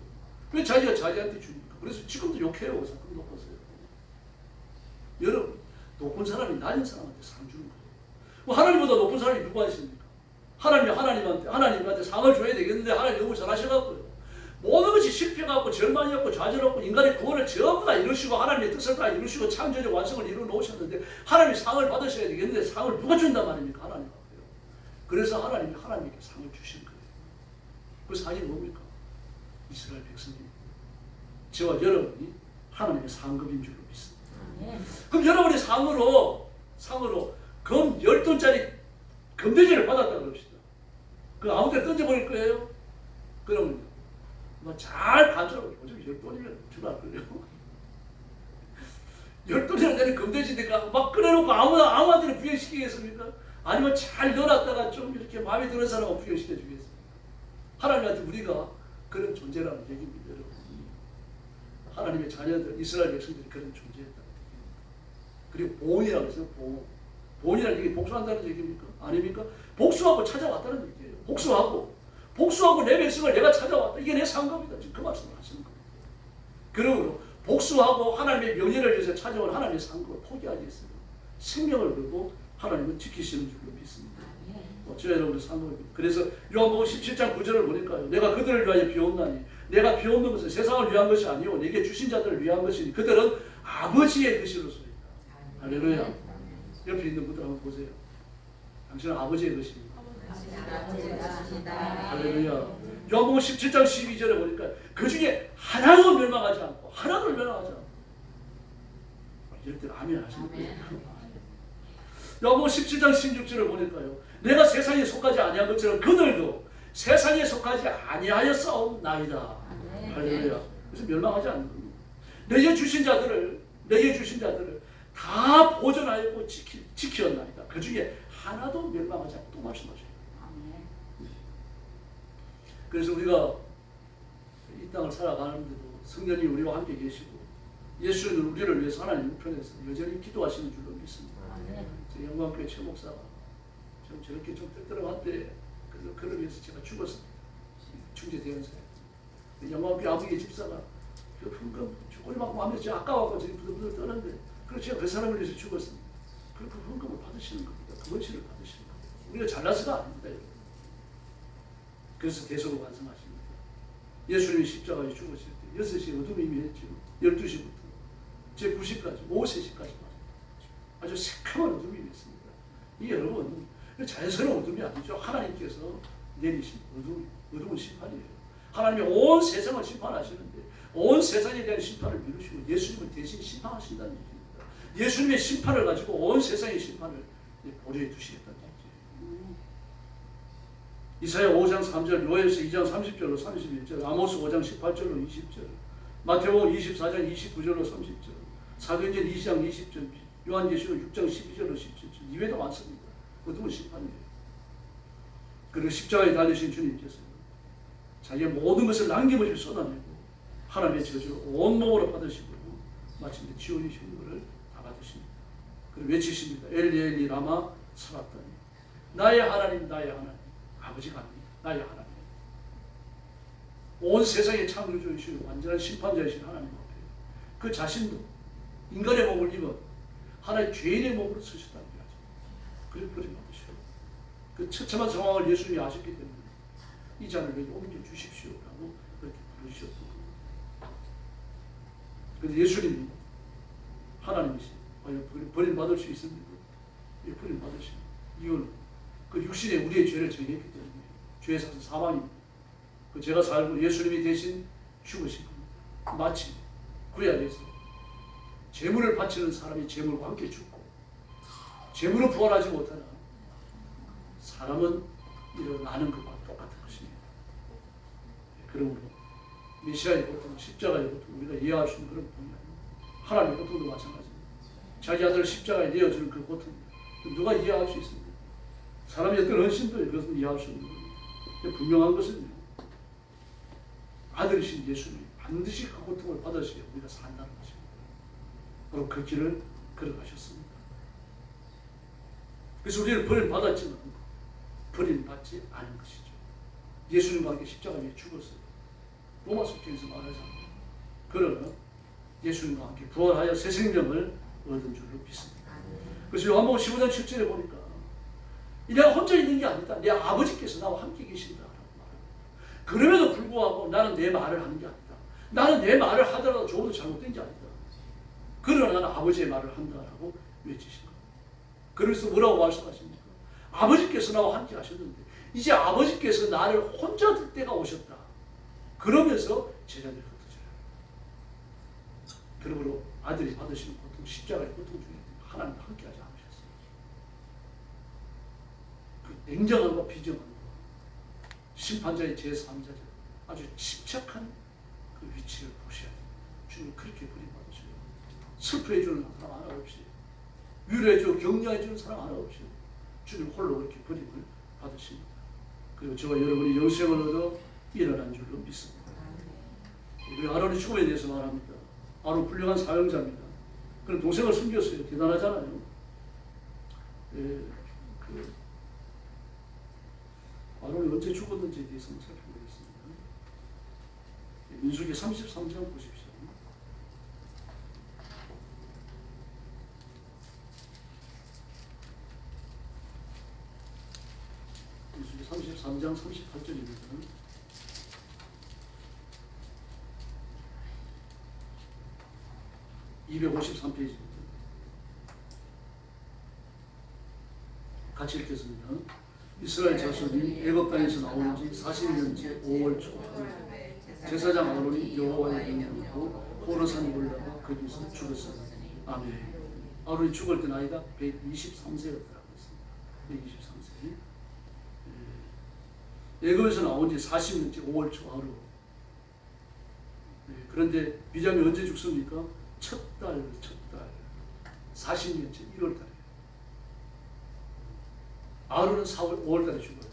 왜 자기가 자기한테 주니까? 그래서 지금도 욕해요. 사건 높아서요. 여러분, 높은 사람이 낮은 사람한테 상 주는 거예요. 하나님보다 높은 사람이 누가 있습니까? 하나님한테 상을 줘야 되겠는데 하나님 너무 잘하셔갖고요. 모든 것이 실패하고 절망이었고 좌절했고 인간의 구원을 전부 다 이루시고 하나님의 뜻을 다 이루시고 창조적 완성을 이루어 놓으셨는데 하나님이 상을 받으셔야 되겠는데 상을 누가 준단 말입니까? 하나님 앞에요. 그래서 하나님이 하나님께 상을 주신 거예요. 그 상이 뭡니까? 이스라엘 백성입니다. 저와 여러분이 하나님의 상급인 줄로 믿습니다. 그럼 여러분이 상으로 금 10톤짜리 금돼지를 받았다 그럽시다. 그 아무 데나 던져버릴 거예요? 그러면 잘 간절하고 요즘 10돈이면 주라 그래요. 10돈이나 되는 금돼지니까 막 꺼내놓고 아무한테나 부여시키겠습니까? 아니면 잘 넣어놨다가 좀 이렇게 마음에 드는 사람은 부여시켜 주겠습니까? 하나님한테 우리가 그런 존재라는 얘기입니다. 여러분. 하나님의 자녀들, 이스라엘 백성들이 그런 존재였다. 그리고 보온이라고 했어요. 보온이라는 얘기 복수한다는 얘기입니까? 아닙니까? 복수하고 찾아왔다는 얘기예요. 복수하고 내 백성을 내가 찾아왔다. 이게 내 상급이다. 지금 그 말씀을 하시는 겁니다. 그러므로 복수하고 하나님의 명예를 위해서 찾아온 하나님의 상급을 포기하겠어요. 생명을 걸고 하나님은 지키시는 줄로 믿습니다. 저와 여러분의 상급입니다. 그래서 요한복음 17장 9절을 보니까요. 내가 그들을 위하여 비옵나니 내가 비옵는 것은 세상을 위한 것이 아니오 내게 주신 자들을 위한 것이니 그들은 아버지의 것이로소이다. 할렐루야. 옆에 있는 분들 한번 보세요. 당신은 아버지의 것입니다. 할렐루야. 요한복음 17장 12절에 보니까 그 중에 하나도 멸망하지 않고 이럴 때 아멘 하시는 거예요. 요한복음 17장 16절을 보니까요. 내가 세상에 속하지 아니한 것처럼 그들도 세상에 속하지 아니하여 싸움나이다. 할렐루야. 그래서 멸망하지 않는 겁니다. 내게 주신 자들을 다 보존하였고 지키었나이다. 그 중에 하나도 멸망하지 않고 또 말씀하셔요. 그래서 우리가 이 땅을 살아가는데도 성령이 우리와 함께 계시고 예수는 우리를 위해서 하나님 우편에서 여전히 기도하시는 줄로 믿습니다. 영광교회 최 목사가 좀 저렇게 좀 뜰뜰한데 그를 위해서 제가 죽었습니다. 충주대연사에 영광교회 아버지 집사가 그 흥금 꼬리만큼 하면서 아까워서 저기 부들부들 떠는데 그래서 제가 그 사람을 위해서 죽었습니다. 그 흥금을 받으시는 겁니다. 그 원치를 받으시는 겁니다. 우리가 잘나서가 아닙니다. 여러분. 그래서 대속을 완성하십니다. 예수님이 십자가에 죽으실 때 6시에 어둠이 임했죠. 12시부터 제 9시까지 오후 3시까지 아주 새카만 어둠이 임했습니다. 이 여러분 자연스러운 어둠이 아니죠. 하나님께서 내리신 어둠은 심판이에요. 하나님이 온 세상을 심판하시는데 온 세상에 대한 심판을 미루시고 예수님은 대신 심판하신다는 얘기입니다. 예수님의 심판을 가지고 온 세상의 심판을 보좌에 두시겠다는 얘기예요. 이사야 5장 3절, 요엘서 2장 30절로 31절, 아모스 5장 18절로 20절, 마태복음 24장 29절로 30절, 사도행전 2장 20절, 요한계시록 6장 12절로 17절, 이외에도 많습니다. 어둠은 심판이에요. 그리고 십자가에 달리신 주님께서 자기의 모든 것을 남김없이 쏟아내고 하나님의 저주를 온몸으로 받으시고 마침내 지원이 형벌을 다 받으십니다. 그리고 외치십니다. 엘리 엘리 라마 사박다니 나의 하나님 나의 하나님 아버지가 아닙니다. 나의 하나님 온 세상의 창조주이시고 완전한 심판자이신 하나님 앞에 그 자신도 인간의 몸을 입어 하나의 죄인의 몸으로 서셨다는 얘기하죠. 그리고 버림 받으시고 그 처참한 상황을 예수님이 아셨기 때문에 이 잔을 내게 옮겨주십시오라고 그렇게 부르셨던 겁니다. 그래서 예수님이 하나님이시 버림받을 수 있습니까? 버림받으십니다. 이유는 그 육신에 우리의 죄를 정했기 때문에 죄의 사실 사망입니다. 그 죄가 살고 예수님이 대신 죽으신 겁니다. 마치 구약에서 재물을 바치는 사람이 재물과 함께 죽고 재물은 부활하지 못하나 사람은 일어나는 것과 똑같은 것입니다. 그러므로 메시아의 고통, 십자가의 고통 우리가 이해할 수 있는 그런 고통이 아닙니다. 하나님의 고통도 마찬가지입니다. 자기 아들을 십자가에 내어주는 그 고통입니다. 누가 이해할 수 있습니까? 사람의 어떤 헌신도 이것은 이해할 수 없는 겁니다. 분명한 것은 아들이신 예수님이 반드시 그 고통을 받으시게 우리가 산다는 것입니다. 바로 그 길을 걸어가셨습니다. 그래서 우리는 버림받았지만 버림받지 않은 것이죠. 예수님과 함께 십자가 위에 죽었어요. 로마서 통해서 말하잖아요. 그러나 예수님과 함께 부활하여 새 생명을 얻은 줄로 믿습니다. 그래서 요한복음 15장 7절에 보니까 내가 혼자 있는 게 아니다. 내 아버지께서 나와 함께 계신다라고 말합니다. 그럼에도 불구하고 나는 내 말을 하는 게 아니다. 나는 내 말을 하더라도 조금도 잘못된 게 아니다. 그러나 나는 아버지의 말을 한다라고 외치신 겁니다. 그래서 뭐라고 말씀하십니까? 아버지께서 나와 함께 하셨는데 이제 아버지께서 나를 혼자 둘 때가 오셨다. 그러면서 제자들이 흩어져요. 그러므로 아들이 받으시는 고통, 십자가의 고통 중에 하나님 함께하지 않으셨어요. 그 냉정함과 비정함과 심판자의 제3자적 아주 침착한 그 위치를 보셔야 됩니다. 주님 그렇게 버림받으셔요. 슬퍼해주는 사람 하나 없이, 위로해주고 격려해주는 사람 하나 없이 주님 홀로 그렇게 버림을 받으십니다. 그리고 저와 여러분이 영생을 얻어 일어난 줄로 믿습니다. 우리 아론의 죽음에 대해서 말합니다. 아론 훌륭한 사형자입니다. 그런 동생을 숨겼어요. 대단하잖아요. 아론이 언제 죽었는지에 대해서 한번 살펴보겠습니다. 민수기 33장 보십시오. 민수기 33장 38절입니다. (253페이지입니다) 같이 읽겠습니다. 이스라엘 자손이 애굽 땅에서 나온 지 40년째 5월 초 제사장 아론이 여호와의 명령으로 호르산에 올라가 거기서 죽었습니다. 아멘. 아론이 죽을 때 나이가 123세였다고 했습니다. 123세. 애굽에서 나온 지 40년째 5월 초 하루. 그런데 미잠이 언제 죽습니까? 첫 달. 40년째 1월 달에. 아론은 5월 달에 죽어요.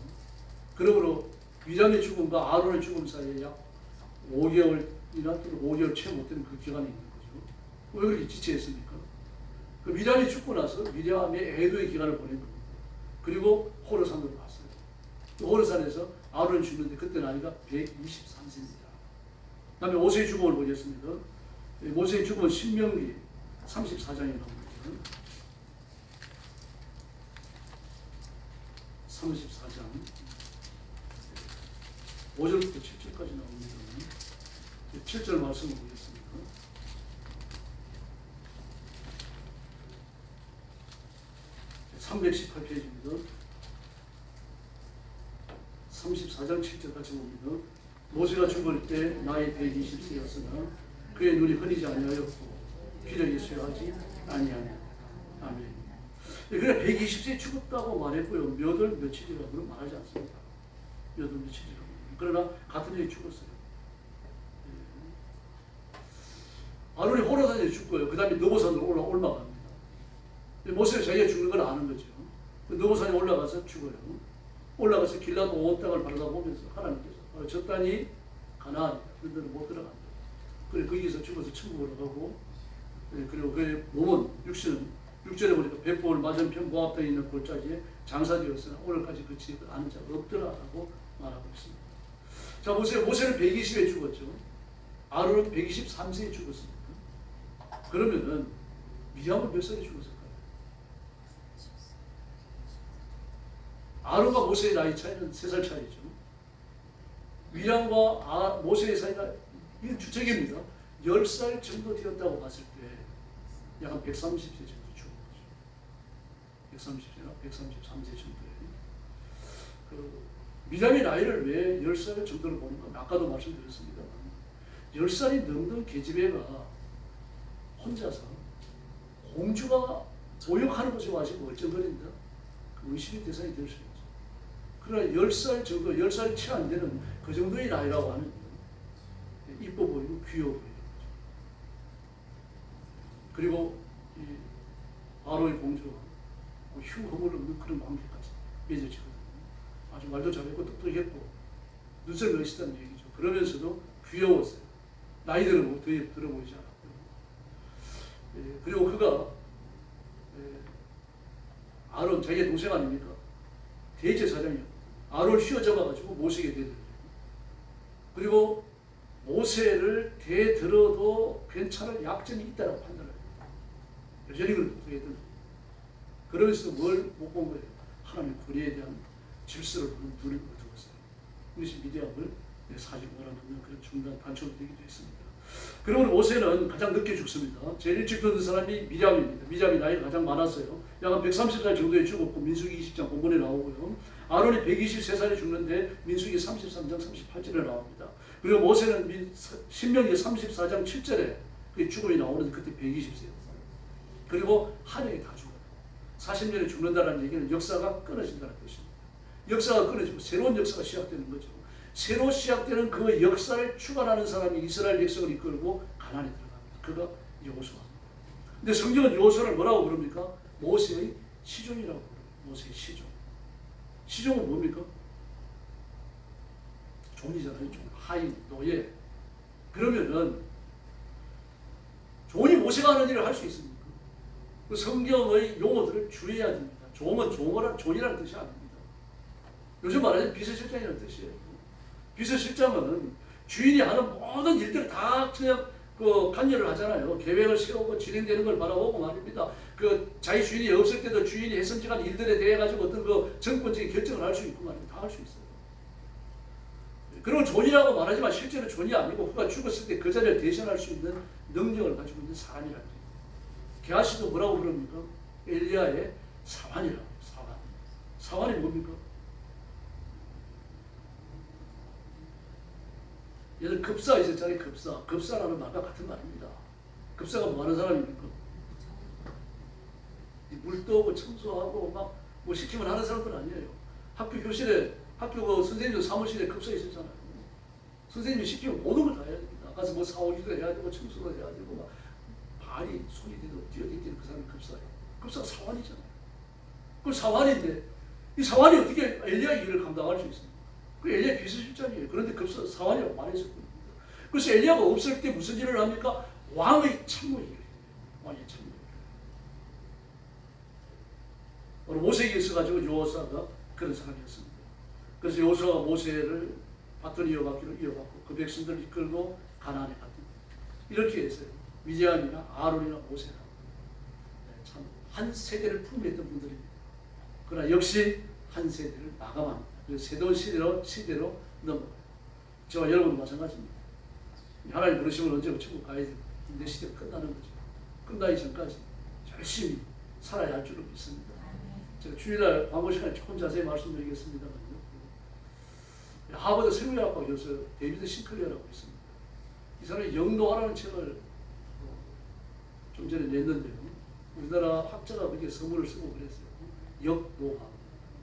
그러므로 미잠의 죽음과 아론의 죽음 사이에 약 5개월이나 또는 5개월 채 못되는 그 기간이 있는 거죠. 왜 그렇게 지체했습니까? 그 미잠이 죽고 나서 미잠의 애도의 기간을 보낸 겁니다. 그리고 호르산으로 갔어요. 호르산에서 아론이 죽는데 그때 나이가 123세입니다. 그 다음에 모세의 죽음을 보겠습니다. 모세의 죽음은 신명기 34장에 나옵니다. 34장 5절부터 7절까지 나옵니다. 7절 말씀을 보겠습니다. (318페이지입니다) 34장 7절 같이 봅니다. 모세가 죽을 때 나이 120세였으나 그의 눈이 흐리지 아니하였고 기력이 쇠하지 아니하냐. 아멘. 그래 120세에 죽었다고 말했고요. 몇 월 며칠이라고는 말하지 않습니다. 몇 월 며칠이라고. 그러나 같은 해에 죽었어요. 아론이 호르산에 죽고요. 그 다음에 느보산으로 올라갑니다. 모세가 자기가 죽는 걸 아는 거죠. 느보산에 올라가서 죽어요. 올라가서 길라도 온 땅을 바라보면서 하나님께서 저 땅이 가나안이다. 그런데는 못 들어간다. 그래 거기서 죽어서 천국으로 가고, 그리고 그의 몸은 육신은 6절에 보니까 벳볼 맞은편 모압 땅에 있는 골짜기에 장사되었으나 오늘까지 그 집을 아는 자가 없더라라고 말하고 있습니다. 자 보세요. 모세는 120에 죽었죠. 아론은 123세에 죽었습니다. 그러면은 미리암은 몇 살에 죽었을까요? 아론과 모세의 나이 차이는 3살 차이죠. 미리암과 모세의 사이가 이건 주책입니다. 10살 정도 되었다고 봤을 때 약 한 130세 정도 죽은 거죠. 130세나 133세 정도에. 미리암의 나이를 왜 10살 정도로 보는가? 아까도 말씀드렸습니다. 10살이 넘는 계집애가 혼자서 공주가 모욕하는 곳에 와서 멀쩡거린다? 의심의 대상이 될 수 있죠. 그러나 10살 정도, 10살이 채 안 되는 그 정도의 나이라고 하면 이뻐 보이고 귀여워 보이는 거죠. 그리고 이 아론의 공주와 흉허물 없는 그런 관계까지 맺어지거든요. 아주 말도 잘했고 똑똑했고 눈썹이 멋있다는 얘기죠. 그러면서도 귀여웠어요. 나이 들어 보이지 않았고요. 그리고 그가 아론 자기의 동생 아닙니까? 대제사장이었고 아론을 휘어잡아가지고 모세에게 대들어요. 그리고 모세를 대들어도 괜찮을 약점이 있다고 판단을 합니다. 여전히 그걸 못하거든. 그러면서 뭘 못 본 거예요? 하나님의 권위에 대한 질서를 보는 눈을 못 두었어요. 이것이 미디암을 사실 원하는 그런 중단 단초로 되기도 했습니다. 그리고 모세는 가장 늦게 죽습니다. 제일 일찍 듣는 사람이 미디암입니다. 미디암이 나이가 가장 많았어요. 약 130살 정도에 죽었고 민수기 20장 본문에 나오고요. 아론이 123살에 죽는데 민수기 33장 38절에 나옵니다. 그리고 모세는 신명기 34장 7절에 그 죽음이 나오는데 그때 120세였어요. 그리고 한 해에 다 죽어요. 40년에 죽는다는 얘기는 역사가 끊어진다는 뜻입니다. 역사가 끊어지고 새로운 역사가 시작되는 거죠. 새로 시작되는 그 역사를 주관하는 사람이 이스라엘 백성을 이끌고 가나안에 들어갑니다. 그가 여호수아입니다. 근데 성경은 여호수아를 뭐라고 부릅니까? 모세의 시종이라고 부릅니다. 모세의 시종. 시종은 뭡니까? 종이잖아요. 종. 하인, 노예. 그러면은 종이 모세가 하는 일을 할 수 있습니까? 그 성경의 용어들을 주의해야 됩니다. 종은 종이라는 뜻이 아닙니다. 요즘 말하자면 비서실장이라는 뜻이에요. 비서실장은 주인이 하는 모든 일들을 다 그냥 관여를 하잖아요. 계획을 세우고 진행되는 걸 바라보고 말입니다. 자기 주인이 없을 때도 주인이 했음직한 일들에 대해 가지고 어떤 정권적인 결정을 할 수 있고 말입니다. 다 할 수 있어요. 그리고 존이라고 말하지만 실제로 존이 아니고 그가 죽었을 때 그 자리를 대신할 수 있는 능력을 가지고 있는 사람이라는 거예요. 게하시도 뭐라고 그럽니까? 엘리야의 사환이라고 해요. 사환. 사환이 뭡니까? 예를 급사 있었잖아요. 급사. 급사라는 말과 같은 말입니다. 급사가 뭐 하는 사람입니까? 물 떠오고 청소하고 막 뭐 시키면 하는 사람들 아니에요. 학교 교실에 학교 선생님도 사무실에 급사 있었잖아요. 선생님이 시키면 모든 걸 다 해야 됩니다. 가서 뭐 사오기도 해야 되고 청소도 해야 되고 막 발이 손이 되도 뛰어댕기는 그 사람이 급사예요. 급사가 사환이잖아요. 그 사환인데 이 사환이 어떻게 엘리야의 일을 감당할 수 있습니까? 그 엘리야 비서실장이에요. 그런데 급사 사환이라고 말했었거든요. 그래서 엘리야가 없을 때 무슨 일을 합니까? 왕의 참모 일을 해요. 왕의 참모 일을. 오늘 모세에게 있어가지고 여호수아가 그런 사람이었습니다. 그래서 여호수아가 모세를 바톤 이어받기로 이어받고 그 백성들을 이끌고 가나안에 갔습니다. 이렇게 했어요. 미디안이나 아론이나 모세나 참 한 세대를 품했던 분들입니다. 그러나 역시 한 세대를 마감합니다. 그래서 새로운 시대로 넘어가요. 저와 여러분도 마찬가지입니다. 하나님 부르시면 언제 천국 가야 됩니다. 내 시대가 끝나는 거죠. 끝나기 전까지 열심히 살아야 할 줄로 믿습니다. 제가 주일날 광고 시간에 조금 자세히 말씀드리겠습니다만요. 하버드 생물학과 교수 데이비드 싱클리어라고 있습니다. 이 사람이 영노화라는 책을 좀 전에 냈는데요. 우리나라 학자가 그게 서문을 쓰고 그랬어요. 역노화,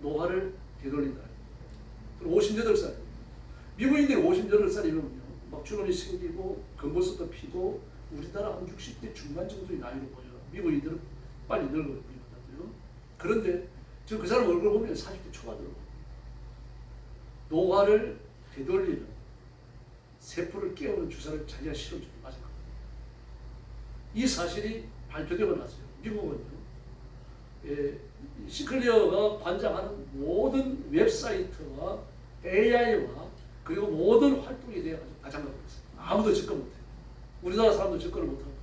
노화를 되돌린다. 그럼 58살. 미국인들이 58살이면요. 막 주름이 생기고 검버섯도 피고 우리나라 한 60대 중반 정도의 나이로 보여요. 미국인들은 빨리 늙어 보이거든요. 그런데 저 그 사람 얼굴 보면 40대 초반으로 노화를 되돌리는 세포를 깨우는 주사를 자기가 실험적으로 맞았거든요. 이 사실이 발표되고 났어요. 미국은요. 시클리어가 관장하는 모든 웹사이트와 AI와 그리고 모든 활동에 대해 가장 갖고 있어요. 아무도 접근 못해요. 우리나라 사람도 접근을 못하고요.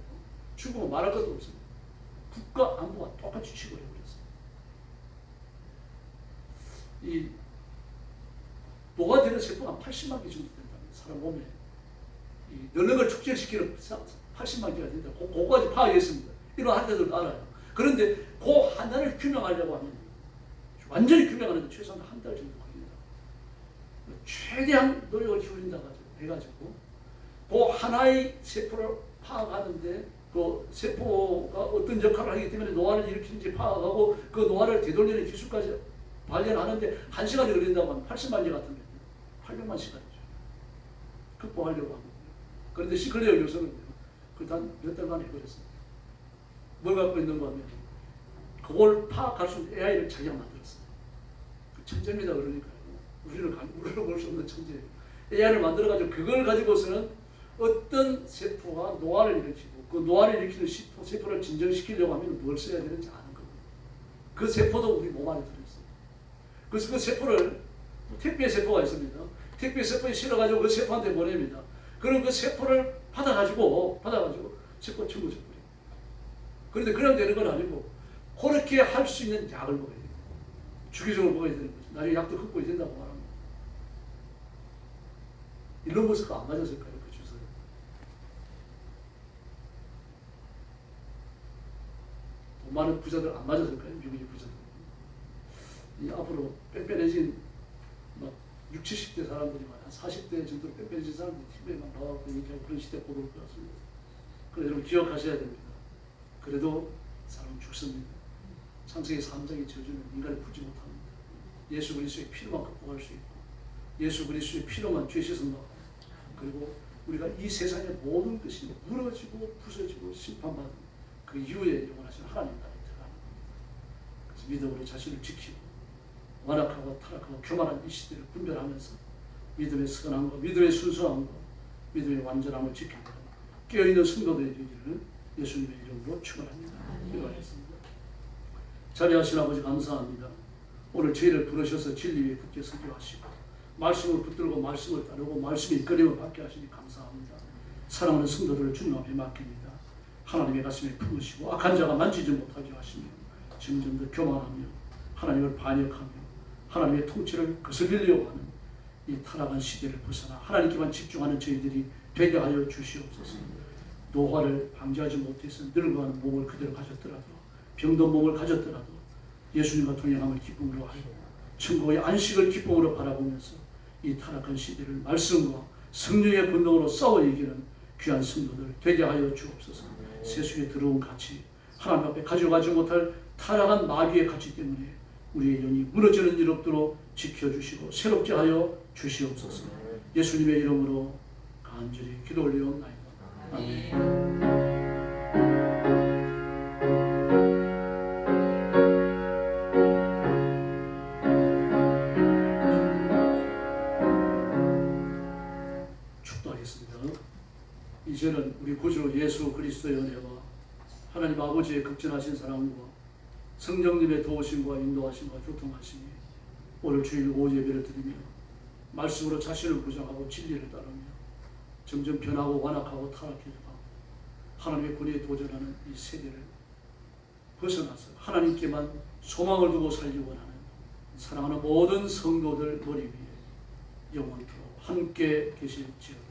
중국은 말할 것도 없습니다. 국가 안보가 똑같이 취급해버렸어요. 이 노화되는 세포가 80만 개 정도 된답니다. 사람 몸에. 이 늙는 걸 축제시키는 80만 개가 된다. 그거까지 파악했습니다. 이런 학자들도 알아요. 그런데 그 하나를 규명하려고 하면 완전히 규명하는 데 최소한 한 달 정도 걸립니다. 최대한 노력을 기울인다 해가지고 그 하나의 세포를 파악하는데 그 세포가 어떤 역할을 하기 때문에 노화를 일으키는지 파악하고 그 노화를 되돌리는 기술까지 발견하는데 1시간이 걸린다고 하면 80만 개 같은 경우 800만 시간이죠. 극복하려고 하고 그런데 시클레어 교수는 그걸 몇 달만 해버렸어요. 뭘 갖고 있는 거 하면 그걸 파악할 수 있는 AI를 자기가 만들었어요. 그 천재입니다. 그러니까요. 우리를 볼 수 없는 천재예요. AI를 만들어가지고 그걸 가지고서는 어떤 세포가 노화를 일으키고 그 노화를 일으키는 세포를 진정시키려고 하면 뭘 써야 되는지 아는 거예요. 그 세포도 우리 몸 안에 들어있어요. 그래서 그 세포를 택배 세포가 있습니다. 택배 세포에 실어가지고 그 세포한테 보냅니다. 그럼 그 세포를 받아가지고 세포 전부 줘버려요. 그런데 그냥 되는 건 아니고 그렇게 할 수 있는 약을 먹어야 돼요. 주기적으로 먹어야 되는 거죠. 나중에 약도 흡고이 된다고 말합니다. 일론 머스크가 안 맞았을까요? 그 주사를. 돈 많은 부자들 안 맞았을까요? 미국의 부자들. 이 앞으로 빽빽해진 막 60, 70대 사람들이 한 40대 정도로 빽빽해진 사람들이 TV에 막 나와서 얘기하고 그런 시대 보고 올 것 같습니다. 그래서 여러분 기억하셔야 됩니다. 그래도 사람은 죽습니다. 창세기 3장의 저주는 인간을 풀지 못합니다. 예수 그리스도의 피로만 극복할 수 있고 예수 그리스도의 피로만 죄 씻음 받고 그리고 우리가 이 세상의 모든 것이 무너지고 부서지고 심판받는 그 이후에 영원하신 하나님 나라에 들어가는 겁니다. 그래서 믿음으로 자신을 지키고 완악하고 타락하고 교만한 이 시대를 분별하면서 믿음의 선함과 믿음의 순수함과 믿음의 완전함을 지키는 깨어있는 성도들의 되기를 예수님의 이름으로 축원합니다. 기도하겠습니다. 자비하신 아버지 감사합니다. 오늘 저희를 부르셔서 진리 위에 굳게 서게 하시고 말씀을 붙들고 말씀을 따르고 말씀의 이끌림을 받게 하시니 감사합니다. 사랑하는 성도들을 주님 앞에 맡깁니다. 하나님의 가슴에 품으시고 악한 자가 만지지 못하게 하시며 점점 더 교만하며 하나님을 반역하며 하나님의 통치를 거슬리려고 하는 이 타락한 시대를 벗어나 하나님께만 집중하는 저희들이 되게 하여 주시옵소서. 노화를 방지하지 못해서 늙어가는 몸을 그대로 가졌더라도 병든 몸을 가졌더라도 예수님과 동행함을 기쁨으로 하여 천국의 안식을 기쁨으로 바라보면서 이 타락한 시대를 말씀과 성령의 권능으로 싸워 이기는 귀한 성도들 되게 하여 주옵소서. 세속에 들어온 가치 하나님 앞에 가져가지 못할 타락한 마귀의 가치 때문에 우리의 영이 무너지는 일 없도록 지켜주시고 새롭게 하여 주시옵소서. 예수님의 이름으로 간절히 기도 올리옵나이다. 아멘. 이제는 우리 구주 예수 그리스도의 은혜와 하나님 아버지의 극진하신 사랑과 성령님의 도우심과 인도하심과 교통하심이 오늘 주일 오후 예배를 드리며 말씀으로 자신을 부정하고 진리를 따르며 점점 변하고 완악하고 타락해져가고 하나님의 권위에 도전하는 이 세대를 벗어나서 하나님께만 소망을 두고 살기 원하는 사랑하는 모든 성도들 머리 위에 영원토록 함께 계실지어다.